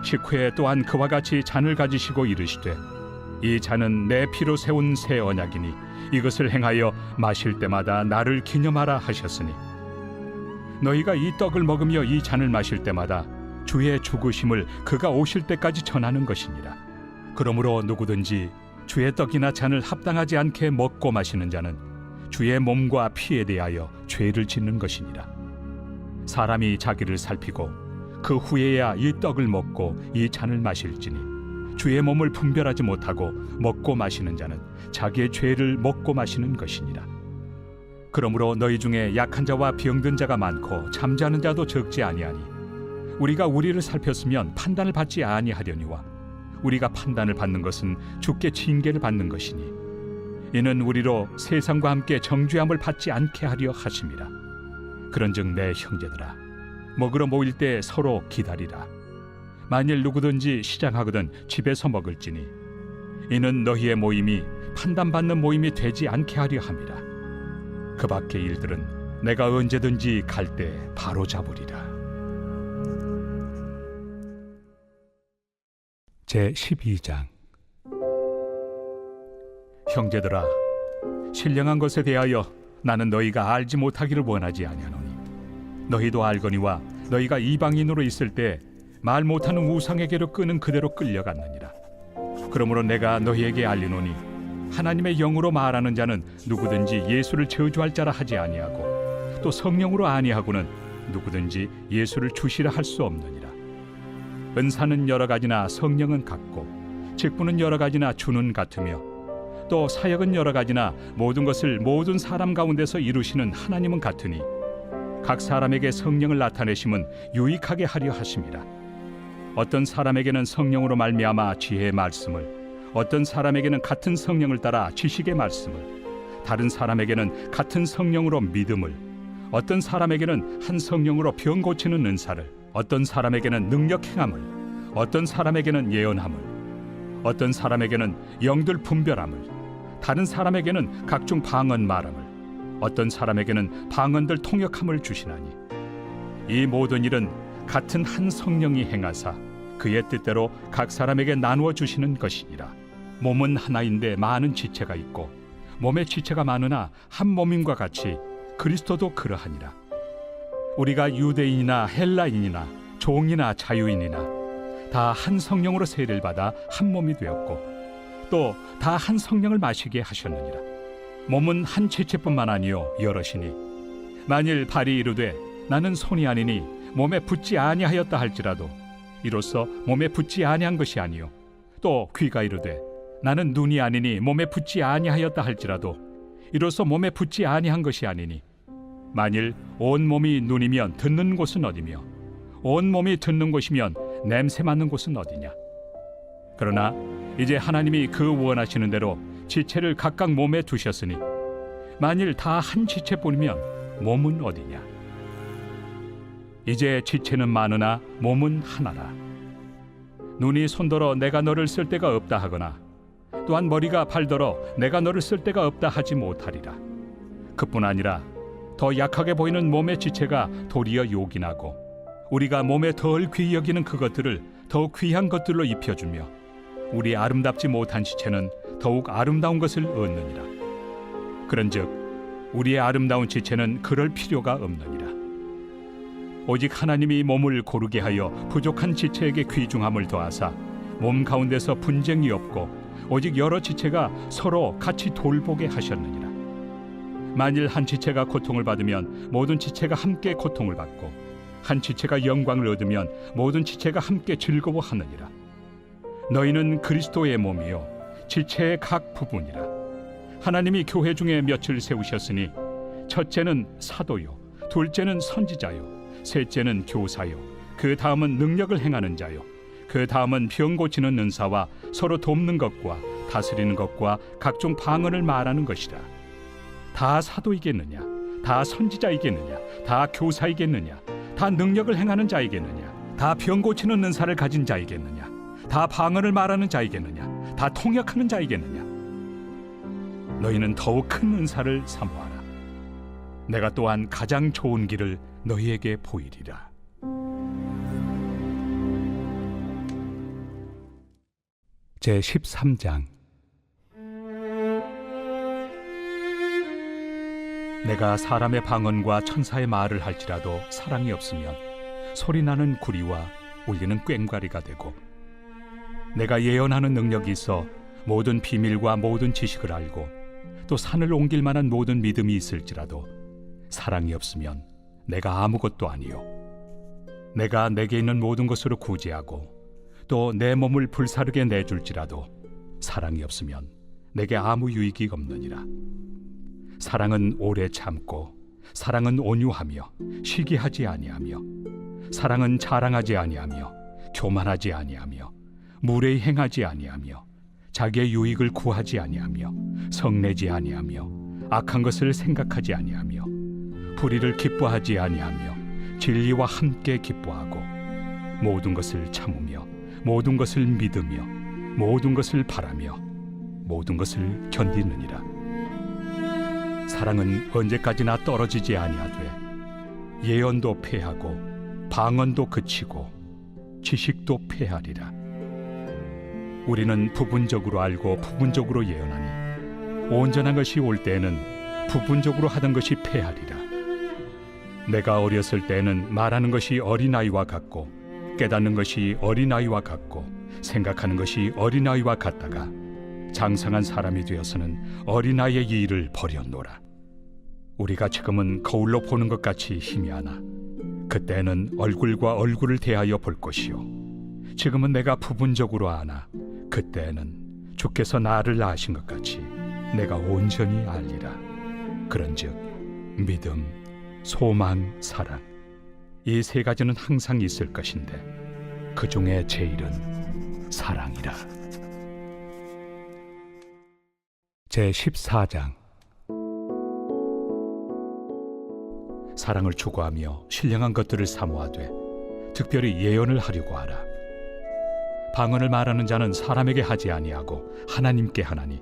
식후에 또한 그와 같이 잔을 가지시고 이르시되 이 잔은 내 피로 세운 새 언약이니 이것을 행하여 마실 때마다 나를 기념하라 하셨으니 너희가 이 떡을 먹으며 이 잔을 마실 때마다 주의 죽으심을 그가 오실 때까지 전하는 것이니라. 그러므로 누구든지 주의 떡이나 잔을 합당하지 않게 먹고 마시는 자는 주의 몸과 피에 대하여 죄를 짓는 것이니라. 사람이 자기를 살피고 그 후에야 이 떡을 먹고 이 잔을 마실지니 주의 몸을 분별하지 못하고 먹고 마시는 자는 자기의 죄를 먹고 마시는 것이니라. 그러므로 너희 중에 약한 자와 병든 자가 많고 잠자는 자도 적지 아니하니 우리가 우리를 살폈으면 판단을 받지 아니하려니와 우리가 판단을 받는 것은 주께 징계를 받는 것이니 이는 우리로 세상과 함께 정죄함을 받지 않게 하려 하심이라. 그런즉 내 형제들아 먹으러 모일 때 서로 기다리라. 만일 누구든지 시장하거든 집에서 먹을지니 이는 너희의 모임이 판단받는 모임이 되지 않게 하려 함이라. 그 밖의 일들은 내가 언제든지 갈 때 바로 잡으리라. 제12장. 형제들아 신령한 것에 대하여 나는 너희가 알지 못하기를 원하지 아니하노니 너희도 알거니와 너희가 이방인으로 있을 때 말 못하는 우상에게로 끄는 그대로 끌려갔느니라. 그러므로 내가 너희에게 알리노니 하나님의 영으로 말하는 자는 누구든지 예수를 저주할 자라 하지 아니하고 또 성령으로 아니하고는 누구든지 예수를 주시라 할 수 없느니라. 은사는 여러 가지나 성령은 같고 직분은 여러 가지나 주는 같으며 또 사역은 여러 가지나 모든 것을 모든 사람 가운데서 이루시는 하나님은 같으니 각 사람에게 성령을 나타내심은 유익하게 하려 하심이라. 어떤 사람에게는 성령으로 말미암아 지혜의 말씀을, 어떤 사람에게는 같은 성령을 따라 지식의 말씀을, 다른 사람에게는 같은 성령으로 믿음을, 어떤 사람에게는 한 성령으로 병 고치는 은사를, 어떤 사람에게는 능력 행함을, 어떤 사람에게는 예언함을, 어떤 사람에게는 영들 분별함을, 다른 사람에게는 각종 방언 말함을, 어떤 사람에게는 방언들 통역함을 주시나니 이 모든 일은 같은 한 성령이 행하사 그의 뜻대로 각 사람에게 나누어 주시는 것이니라. 몸은 하나인데 많은 지체가 있고 몸의 지체가 많으나 한 몸임과 같이 그리스도도 그러하니라. 우리가 유대인이나 헬라인이나 종이나 자유인이나 다 한 성령으로 세례를 받아 한 몸이 되었고 또 다 한 성령을 마시게 하셨느니라. 몸은 한 지체뿐만 아니요 여럿이니 만일 발이 이르되 나는 손이 아니니 몸에 붙지 아니하였다 할지라도 이로써 몸에 붙지 아니한 것이 아니요 또 귀가 이르되 나는 눈이 아니니 몸에 붙지 아니하였다 할지라도 이로써 몸에 붙지 아니한 것이 아니니 만일 온 몸이 눈이면 듣는 곳은 어디며 온 몸이 듣는 곳이면 냄새 맡는 곳은 어디냐. 그러나 이제 하나님이 그 원하시는 대로 지체를 각각 몸에 두셨으니 만일 다 한 지체뿐이면 몸은 어디냐. 이제 지체는 많으나 몸은 하나라. 눈이 손더러 내가 너를 쓸 데가 없다 하거나 또한 머리가 발더러 내가 너를 쓸 데가 없다 하지 못하리라. 그뿐 아니라 더 약하게 보이는 몸의 지체가 도리어 요긴하고 우리가 몸에 덜 귀히 여기는 그것들을 더욱 귀한 것들로 입혀주며 우리 아름답지 못한 지체는 더욱 아름다운 것을 얻느니라. 그런즉 우리의 아름다운 지체는 그럴 필요가 없느니라. 오직 하나님이 몸을 고르게 하여 부족한 지체에게 귀중함을 더하사 몸 가운데서 분쟁이 없고 오직 여러 지체가 서로 같이 돌보게 하셨느니라. 만일 한 지체가 고통을 받으면 모든 지체가 함께 고통을 받고 한 지체가 영광을 얻으면 모든 지체가 함께 즐거워하느니라. 너희는 그리스도의 몸이요 지체의 각 부분이라. 하나님이 교회 중에 몇을 세우셨으니 첫째는 사도요 둘째는 선지자요 셋째는 교사요 그 다음은 능력을 행하는 자요 그 다음은 병 고치는 은사와 서로 돕는 것과 다스리는 것과 각종 방언을 말하는 것이라. 다 사도이겠느냐 다 선지자이겠느냐 다 교사이겠느냐 다 능력을 행하는 자이겠느냐 다 병 고치는 은사를 가진 자이겠느냐 다 방언을 말하는 자이겠느냐 다 통역하는 자이겠느냐. 너희는 더욱 큰 은사를 사모하라. 내가 또한 가장 좋은 길을 너희에게 보이리라. 제13장. 내가 사람의 방언과 천사의 말을 할지라도 사랑이 없으면 소리나는 구리와 울리는 꽹과리가 되고 내가 예언하는 능력이 있어 모든 비밀과 모든 지식을 알고 또 산을 옮길 만한 모든 믿음이 있을지라도 사랑이 없으면 내가 아무것도 아니요 내가 내게 있는 모든 것으로 구제하고 또 내 몸을 불사르게 내줄지라도 사랑이 없으면 내게 아무 유익이 없느니라. 사랑은 오래 참고 사랑은 온유하며 시기하지 아니하며 사랑은 자랑하지 아니하며 교만하지 아니하며 무례히 행하지 아니하며 자기의 유익을 구하지 아니하며 성내지 아니하며 악한 것을 생각하지 아니하며 불의를 기뻐하지 아니하며 진리와 함께 기뻐하고 모든 것을 참으며 모든 것을 믿으며 모든 것을 바라며 모든 것을 견디느니라. 사랑은 언제까지나 떨어지지 아니하되 예언도 패하고 방언도 그치고 지식도 패하리라. 우리는 부분적으로 알고 부분적으로 예언하니 온전한 것이 올 때에는 부분적으로 하던 것이 패하리라. 내가 어렸을 때에는 말하는 것이 어린아이와 같고 깨닫는 것이 어린아이와 같고 생각하는 것이 어린아이와 같다가 장성한 사람이 되어서는 어린아이의 일을 버렸노라. 우리가 지금은 거울로 보는 것 같이 희미하나 그때는 얼굴과 얼굴을 대하여 볼 것이요 지금은 내가 부분적으로 아나 그때는 주께서 나를 낳으신 것 같이 내가 온전히 알리라. 그런즉 믿음, 소망, 사랑, 이 세 가지는 항상 있을 것인데 그 중에 제일은 사랑이라. 제14장. 사랑을 추구하며 신령한 것들을 사모하되 특별히 예언을 하려고 하라. 방언을 말하는 자는 사람에게 하지 아니하고 하나님께 하나니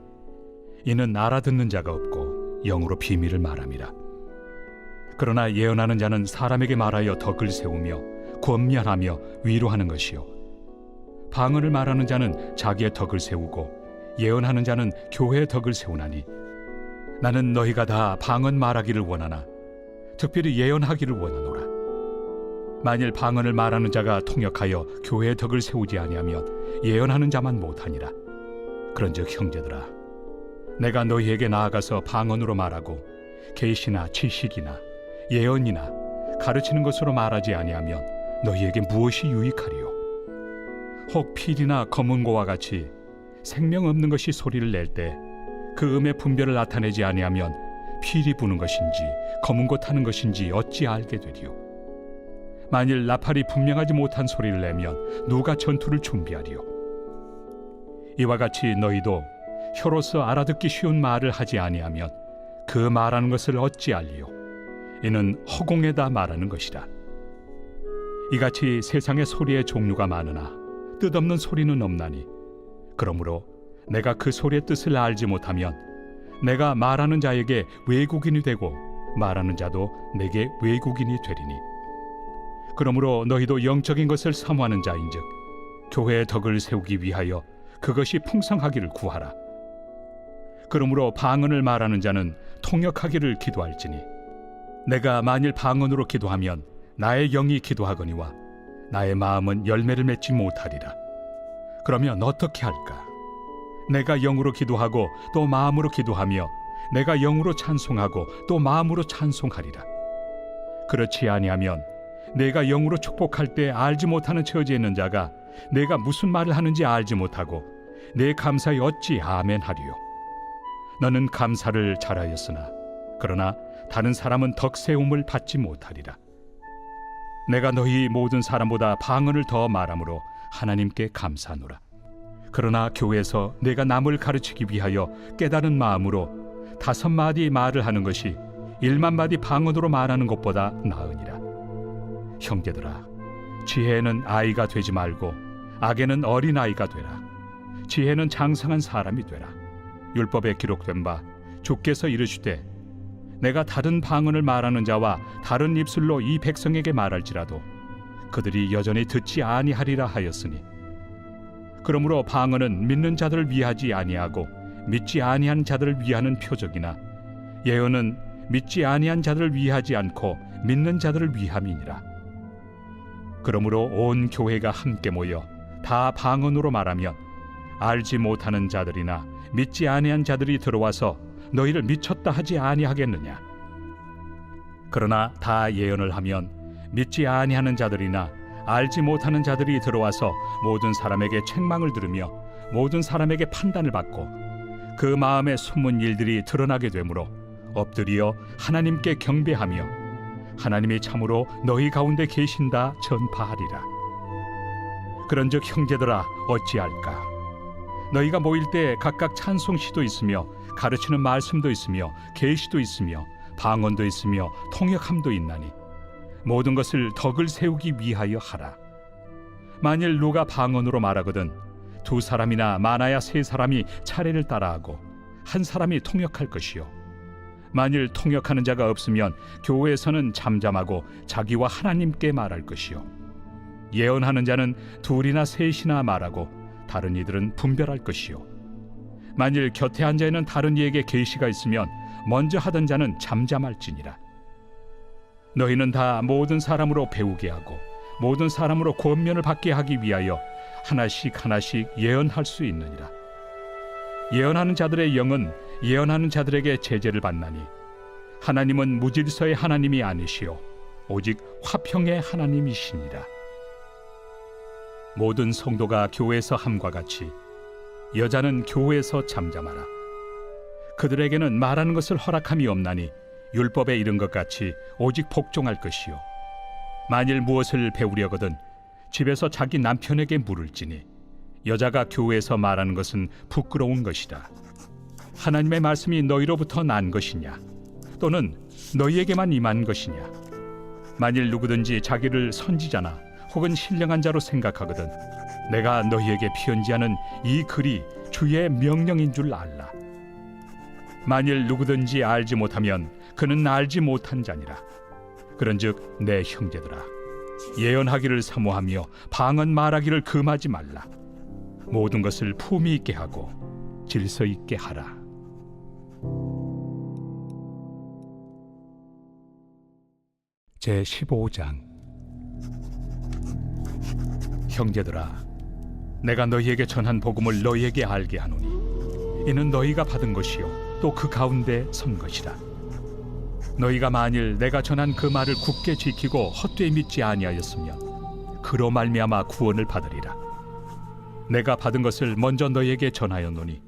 이는 알아듣는 자가 없고 영으로 비밀을 말함이라. 그러나 예언하는 자는 사람에게 말하여 덕을 세우며 권면하며 위로하는 것이요 방언을 말하는 자는 자기의 덕을 세우고 예언하는 자는 교회의 덕을 세우나니 나는 너희가 다 방언 말하기를 원하나 특별히 예언하기를 원하노라. 만일 방언을 말하는 자가 통역하여 교회의 덕을 세우지 아니하면 예언하는 자만 못하니라. 그런즉 형제들아, 내가 너희에게 나아가서 방언으로 말하고 계시나 지식이나 예언이나 가르치는 것으로 말하지 아니하면 너희에게 무엇이 유익하리요? 혹 필이나 검은고와 같이 생명 없는 것이 소리를 낼 때 그 음의 분별을 나타내지 아니하면 필이 부는 것인지 검은고 타는 것인지 어찌 알게 되리요? 만일 나팔이 분명하지 못한 소리를 내면 누가 전투를 준비하리요? 이와 같이 너희도 혀로서 알아듣기 쉬운 말을 하지 아니하면 그 말하는 것을 어찌 알리요? 이는 허공에다 말하는 것이라. 이같이 세상의 소리의 종류가 많으나 뜻없는 소리는 없나니 그러므로 내가 그 소리의 뜻을 알지 못하면 내가 말하는 자에게 외국인이 되고 말하는 자도 내게 외국인이 되리니 그러므로 너희도 영적인 것을 사모하는 자인즉 교회의 덕을 세우기 위하여 그것이 풍성하기를 구하라. 그러므로 방언을 말하는 자는 통역하기를 기도할지니 내가 만일 방언으로 기도하면 나의 영이 기도하거니와 나의 마음은 열매를 맺지 못하리라. 그러면 어떻게 할까? 내가 영으로 기도하고 또 마음으로 기도하며 내가 영으로 찬송하고 또 마음으로 찬송하리라. 그렇지 아니하면 내가 영으로 축복할 때 알지 못하는 처지에 있는 자가 내가 무슨 말을 하는지 알지 못하고 내 감사에 어찌 아멘 하리요? 너는 감사를 잘하였으나 그러나 다른 사람은 덕세움을 받지 못하리라. 내가 너희 모든 사람보다 방언을 더 말함으로 하나님께 감사하노라. 그러나 교회에서 내가 남을 가르치기 위하여 깨달은 마음으로 5마디 말을 하는 것이 1만마디 방언으로 말하는 것보다 나으니라. 형제들아, 지혜는 아이가 되지 말고 악에는 어린아이가 되라. 지혜는 장성한 사람이 되라. 율법에 기록된 바 주께서 이르시되 내가 다른 방언을 말하는 자와 다른 입술로 이 백성에게 말할지라도 그들이 여전히 듣지 아니하리라 하였으니 그러므로 방언은 믿는 자들을 위하지 아니하고 믿지 아니한 자들을 위하는 표적이나 예언은 믿지 아니한 자들을 위하지 않고 믿는 자들을 위함이니라. 그러므로 온 교회가 함께 모여 다 방언으로 말하면 알지 못하는 자들이나 믿지 아니한 자들이 들어와서 너희를 미쳤다 하지 아니하겠느냐? 그러나 다 예언을 하면 믿지 아니하는 자들이나 알지 못하는 자들이 들어와서 모든 사람에게 책망을 들으며 모든 사람에게 판단을 받고 그 마음에 숨은 일들이 드러나게 되므로 엎드려 하나님께 경배하며 하나님이 참으로 너희 가운데 계신다 전파하리라. 그런즉 형제들아 어찌할까? 너희가 모일 때 각각 찬송시도 있으며 가르치는 말씀도 있으며 계시도 있으며 방언도 있으며 통역함도 있나니 모든 것을 덕을 세우기 위하여 하라. 만일 누가 방언으로 말하거든 2사람이나 많아야 3사람이 차례를 따라하고 1사람이 통역할 것이요 만일 통역하는 자가 없으면 교회에서는 잠잠하고 자기와 하나님께 말할 것이요 예언하는 자는 2이나 3이나 말하고 다른 이들은 분별할 것이요 만일 곁에 앉아 있는 다른 이에게 계시가 있으면 먼저 하던 자는 잠잠할지니라. 너희는 다 모든 사람으로 배우게 하고 모든 사람으로 권면을 받게 하기 위하여 하나씩 하나씩 예언할 수 있느니라. 예언하는 자들의 영은 예언하는 자들에게 제재를 받나니 하나님은 무질서의 하나님이 아니시오 오직 화평의 하나님이시니라. 모든 성도가 교회에서 함과 같이 여자는 교회에서 잠잠하라. 그들에게는 말하는 것을 허락함이 없나니 율법에 이른 것 같이 오직 복종할 것이요, 만일 무엇을 배우려거든 집에서 자기 남편에게 물을지니 여자가 교회에서 말하는 것은 부끄러운 것이라. 하나님의 말씀이 너희로부터 난 것이냐, 또는 너희에게만 임한 것이냐? 만일 누구든지 자기를 선지자나 혹은 신령한 자로 생각하거든 내가 너희에게 편지하는 이 글이 주의 명령인 줄 알라. 만일 누구든지 알지 못하면 그는 알지 못한 자니라. 그런즉 내 형제들아, 예언하기를 사모하며 방언 말하기를 금하지 말라. 모든 것을 품위 있게 하고 질서 있게 하라. 제 15장. 형제들아, 내가 너희에게 전한 복음을 너희에게 알게 하노니 이는 너희가 받은 것이요 또 그 가운데 선 것이라. 너희가 만일 내가 전한 그 말을 굳게 지키고 헛되이 믿지 아니하였으면 그로 말미암아 구원을 받으리라. 내가 받은 것을 먼저 너희에게 전하였노니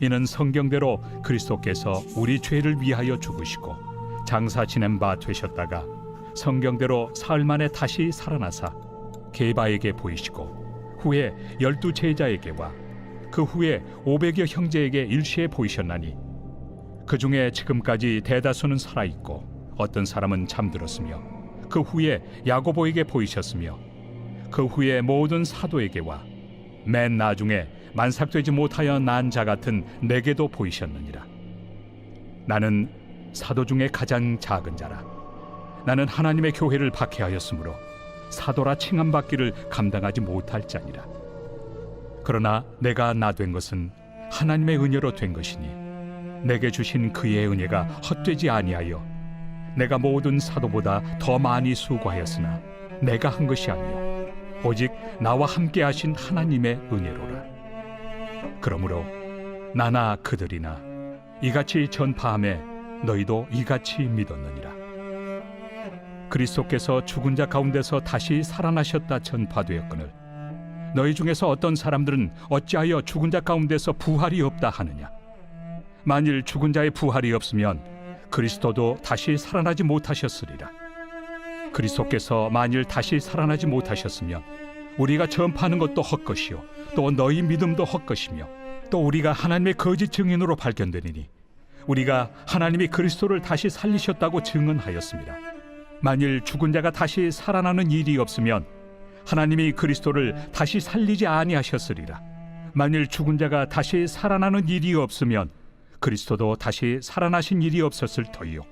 이는 성경대로 그리스도께서 우리 죄를 위하여 죽으시고 장사 지낸 바 되셨다가 성경대로 사흘 만에 다시 살아나사 게바에게 보이시고 후에 12 제자에게와 그 후에 500여 형제에게 일시에 보이셨나니 그 중에 지금까지 대다수는 살아있고 어떤 사람은 잠들었으며 그 후에 야고보에게 보이셨으며 그 후에 모든 사도에게와 맨 나중에 만삭되지 못하여 난 자 같은 내게도 보이셨느니라. 나는 사도 중에 가장 작은 자라. 나는 하나님의 교회를 박해하였으므로 사도라 칭함받기를 감당하지 못할 자니라. 그러나 내가 나 된 것은 하나님의 은혜로 된 것이니 내게 주신 그의 은혜가 헛되지 아니하여 내가 모든 사도보다 더 많이 수고하였으나 내가 한 것이 아니요 오직 나와 함께 하신 하나님의 은혜로라. 그러므로 나나 그들이나 이같이 전파함에 너희도 이같이 믿었느니라. 그리스도께서 죽은 자 가운데서 다시 살아나셨다 전파되었거늘 너희 중에서 어떤 사람들은 어찌하여 죽은 자 가운데서 부활이 없다 하느냐? 만일 죽은 자의 부활이 없으면 그리스도도 다시 살아나지 못하셨으리라. 그리스도께서 만일 다시 살아나지 못하셨으면 우리가 전파하는 것도 헛것이요 또 너희 믿음도 헛것이며 또 우리가 하나님의 거짓 증인으로 발견되리니 우리가 하나님이 그리스도를 다시 살리셨다고 증언하였습니다. 만일 죽은 자가 다시 살아나는 일이 없으면 하나님이 그리스도를 다시 살리지 아니하셨으리라. 만일 죽은 자가 다시 살아나는 일이 없으면 그리스도도 다시 살아나신 일이 없었을 터이요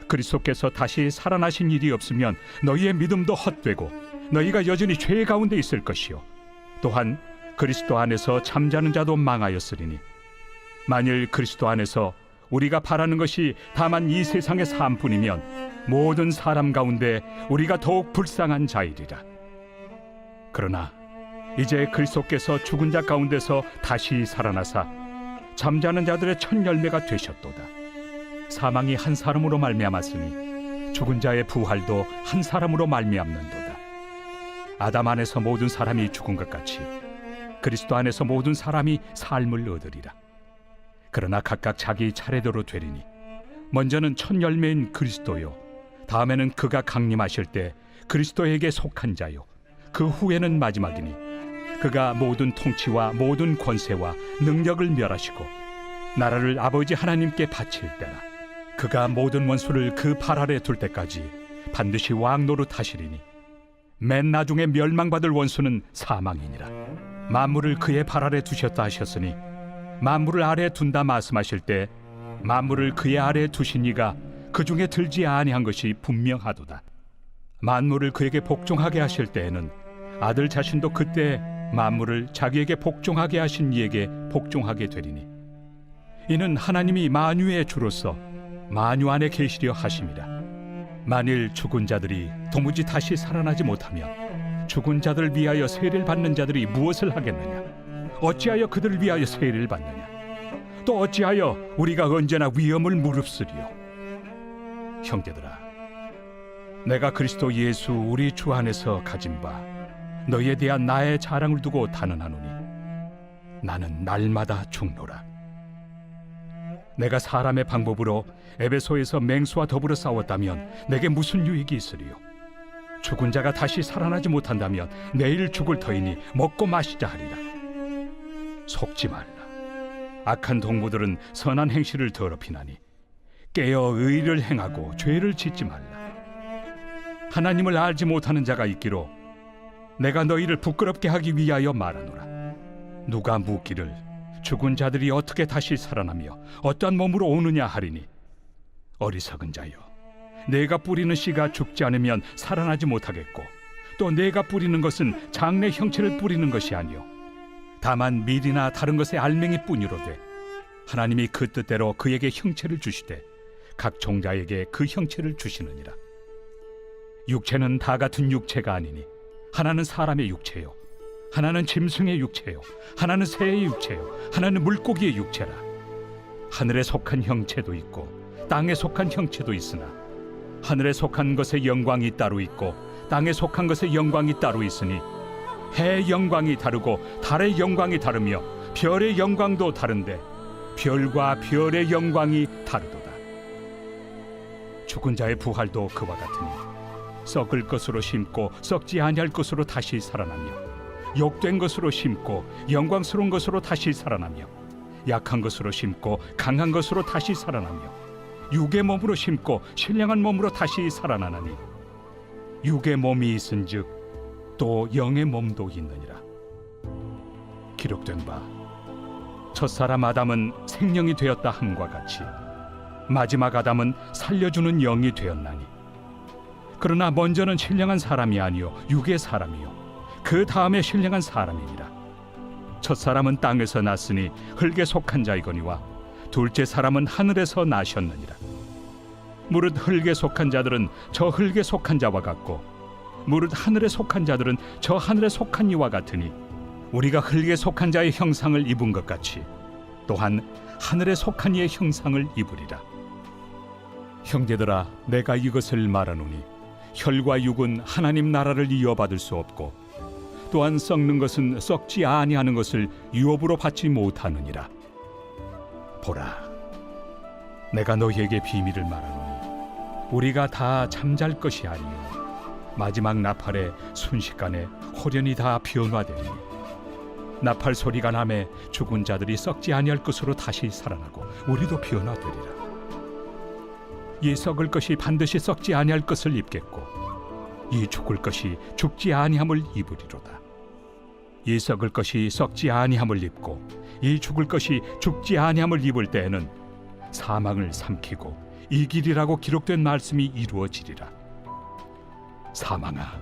그리스도께서 다시 살아나신 일이 없으면 너희의 믿음도 헛되고 너희가 여전히 죄 가운데 있을 것이요 또한 그리스도 안에서 잠자는 자도 망하였으리니 만일 그리스도 안에서 우리가 바라는 것이 다만 이 세상의 삶뿐이면 모든 사람 가운데 우리가 더욱 불쌍한 자이리라. 그러나 이제 그리스도께서 죽은 자 가운데서 다시 살아나사 잠자는 자들의 첫 열매가 되셨도다. 사망이 한 사람으로 말미암았으니 죽은 자의 부활도 한 사람으로 말미암는도다. 아담 안에서 모든 사람이 죽은 것 같이 그리스도 안에서 모든 사람이 삶을 얻으리라. 그러나 각각 자기 차례대로 되리니 먼저는 첫 열매인 그리스도요 다음에는 그가 강림하실 때 그리스도에게 속한 자요 그 후에는 마지막이니 그가 모든 통치와 모든 권세와 능력을 멸하시고 나라를 아버지 하나님께 바칠 때라. 그가 모든 원수를 그 발 아래 둘 때까지 반드시 왕 노릇하시리니 맨 나중에 멸망받을 원수는 사망이니라. 만물을 그의 발 아래 두셨다 하셨으니 만물을 아래 둔다 말씀하실 때 만물을 그의 아래 두신 이가 그 중에 들지 아니한 것이 분명하도다. 만물을 그에게 복종하게 하실 때에는 아들 자신도 그때 만물을 자기에게 복종하게 하신 이에게 복종하게 되리니 이는 하나님이 만유의 주로서 만유 안에 계시려 하심이라. 만일 죽은 자들이 도무지 다시 살아나지 못하면 죽은 자들을 위하여 세례를 받는 자들이 무엇을 하겠느냐? 어찌하여 그들을 위하여 세례를 받느냐? 또 어찌하여 우리가 언제나 위험을 무릅쓰리요? 형제들아, 내가 그리스도 예수 우리 주 안에서 가진 바 너희에 대한 나의 자랑을 두고 단언하노니 나는 날마다 죽노라. 내가 사람의 방법으로 에베소에서 맹수와 더불어 싸웠다면 내게 무슨 유익이 있으리요? 죽은 자가 다시 살아나지 못한다면 내일 죽을 터이니 먹고 마시자 하리라. 속지 말라. 악한 동무들은 선한 행실을 더럽히나니 깨어 의를 행하고 죄를 짓지 말라. 하나님을 알지 못하는 자가 있기로 내가 너희를 부끄럽게 하기 위하여 말하노라. 누가 묻기를 죽은 자들이 어떻게 다시 살아나며 어떠한 몸으로 오느냐 하리니, 어리석은 자여, 내가 뿌리는 씨가 죽지 않으면 살아나지 못하겠고 또 내가 뿌리는 것은 장래 형체를 뿌리는 것이 아니요 다만 밀이나 다른 것의 알맹이 뿐이로되, 하나님이 그 뜻대로 그에게 형체를 주시되 각 종자에게 그 형체를 주시느니라. 육체는 다 같은 육체가 아니니 하나는 사람의 육체요, 하나는 짐승의 육체요, 하나는 새의 육체요, 하나는 물고기의 육체라. 하늘에 속한 형체도 있고 땅에 속한 형체도 있으나 하늘에 속한 것의 영광이 따로 있고 땅에 속한 것의 영광이 따로 있으니 해의 영광이 다르고 달의 영광이 다르며 별의 영광도 다른데 별과 별의 영광이 다르도다. 죽은 자의 부활도 그와 같으니 썩을 것으로 심고 썩지 아니할 것으로 다시 살아나며, 욕된 것으로 심고 영광스러운 것으로 다시 살아나며, 약한 것으로 심고 강한 것으로 다시 살아나며, 육의 몸으로 심고 신령한 몸으로 다시 살아나나니 육의 몸이 있은즉 또 영의 몸도 있느니라. 기록된 바 첫사람 아담은 생명이 되었다 함과 같이 마지막 아담은 살려주는 영이 되었나니, 그러나 먼저는 신령한 사람이 아니요 육의 사람이요 그 다음에 신령한 사람이니라. 첫사람은 땅에서 났으니 흙에 속한 자이거니와 둘째 사람은 하늘에서 나셨느니라. 무릇 흙에 속한 자들은 저 흙에 속한 자와 같고 무릇 하늘에 속한 자들은 저 하늘에 속한 이와 같으니, 우리가 흙에 속한 자의 형상을 입은 것 같이 또한 하늘에 속한 이의 형상을 입으리라. 형제들아, 내가 이것을 말하노니 혈과 육은 하나님 나라를 이어받을 수 없고 또한 썩는 것은 썩지 아니하는 것을 유업으로 받지 못하느니라. 보라, 내가 너희에게 비밀을 말하노니 우리가 다 잠잘 것이 아니요 마지막 나팔에 순식간에 홀연히 다 변화되니, 나팔 소리가 나매 죽은 자들이 썩지 아니할 것으로 다시 살아나고 우리도 변화되리라. 이 썩을 것이 반드시 썩지 아니할 것을 입겠고 이 죽을 것이 죽지 아니함을 입으리로다. 이 썩을 것이 썩지 아니함을 입고 이 죽을 것이 죽지 아니함을 입을 때에는 사망을 삼키고 이기리라고 기록된 말씀이 이루어지리라. 사망아,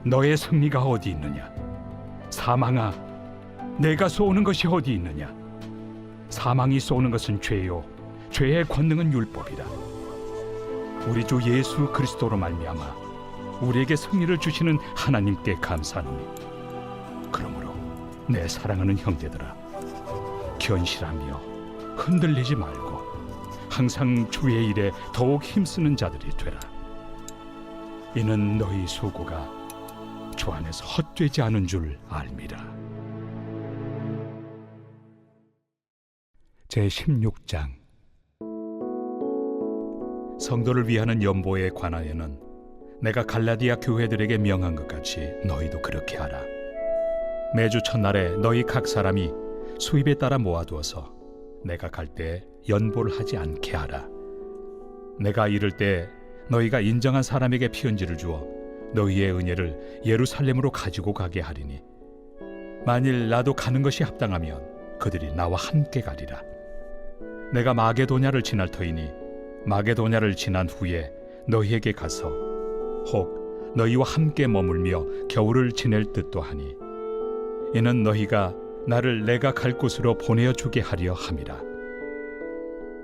너의 승리가 어디 있느냐? 사망아, 내가 쏘는 것이 어디 있느냐? 사망이 쏘는 것은 죄요 죄의 권능은 율법이라. 우리 주 예수 그리스도로 말미암아 우리에게 승리를 주시는 하나님께 감사하노니, 그러므로 내 사랑하는 형제들아, 견실하며 흔들리지 말고 항상 주의 일에 더욱 힘쓰는 자들이 되라. 이는 너희 수고가 주 안에서 헛되지 않은 줄 알미라. 제16장. 성도를 위하는 연보에 관하여는 내가 갈라디아 교회들에게 명한 것 같이 너희도 그렇게 하라. 매주 첫날에 너희 각 사람이 수입에 따라 모아두어서 내가 갈 때 연보를 하지 않게 하라. 내가 이를 때 너희가 인정한 사람에게 편지를 주어 너희의 은혜를 예루살렘으로 가지고 가게 하리니, 만일 나도 가는 것이 합당하면 그들이 나와 함께 가리라. 내가 마게도냐를 지날 터이니 마게도냐를 지난 후에 너희에게 가서 혹 너희와 함께 머물며 겨울을 지낼 듯도 하니, 이는 너희가 나를 내가 갈 곳으로 보내어 주게 하려 함이라.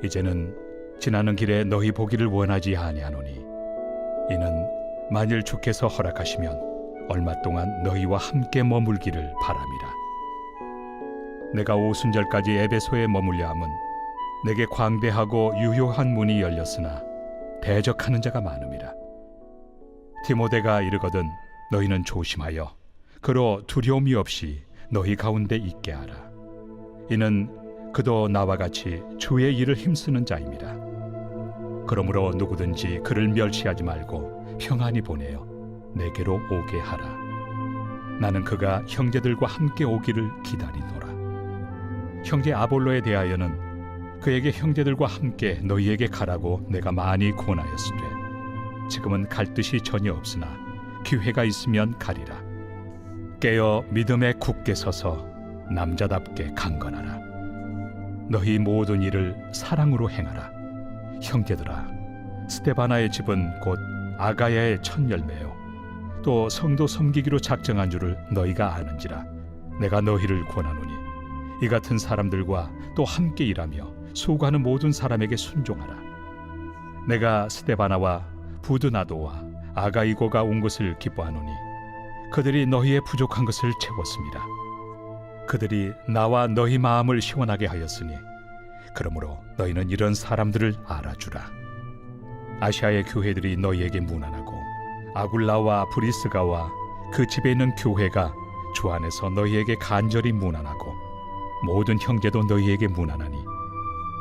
이제는 지나는 길에 너희 보기를 원하지 아니하노니, 이는 만일 주께서 허락하시면 얼마 동안 너희와 함께 머물기를 바람이라. 내가 오순절까지 에베소에 머물려 함은 내게 광대하고 유효한 문이 열렸으나 대적하는 자가 많음이라. 디모데가 이르거든 너희는 조심하여 그로 두려움이 없이 너희 가운데 있게 하라. 이는 그도 나와 같이 주의 일을 힘쓰는 자임이라. 그러므로 누구든지 그를 멸시하지 말고 평안히 보내어 내게로 오게 하라. 나는 그가 형제들과 함께 오기를 기다리노라. 형제 아볼로에 대하여는 그에게 형제들과 함께 너희에게 가라고 내가 많이 권하였으되 지금은 갈 뜻이 전혀 없으나 기회가 있으면 가리라. 깨어 믿음에 굳게 서서 남자답게 강건하라. 너희 모든 일을 사랑으로 행하라. 형제들아, 스데바나의 집은 곧 아가야의 첫 열매요 또 성도 섬기기로 작정한 줄을 너희가 아는지라. 내가 너희를 권하노니 이 같은 사람들과 또 함께 일하며 수고하는 모든 사람에게 순종하라. 내가 스데바나와 부드나도와 아가이고가 온 것을 기뻐하노니 그들이 너희의 부족한 것을 채웠습니다. 그들이 나와 너희 마음을 시원하게 하였으니 그러므로 너희는 이런 사람들을 알아주라. 아시아의 교회들이 너희에게 문안하고 아굴라와 브리스가와 그 집에 있는 교회가 주 안에서 너희에게 간절히 문안하고 모든 형제도 너희에게 문안하니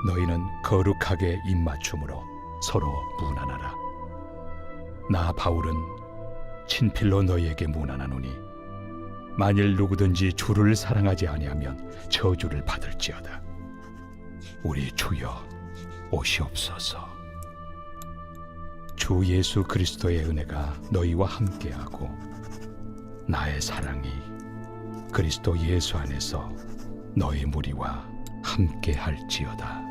너희는 거룩하게 입맞춤으로 서로 문안하라. 나 바울은 친필로 너희에게 문안하노니 만일 누구든지 주를 사랑하지 아니하면 저주를 받을지어다. 우리 주여 오시옵소서. 주 예수 그리스도의 은혜가 너희와 함께하고 나의 사랑이 그리스도 예수 안에서 너희 무리와 함께할지어다.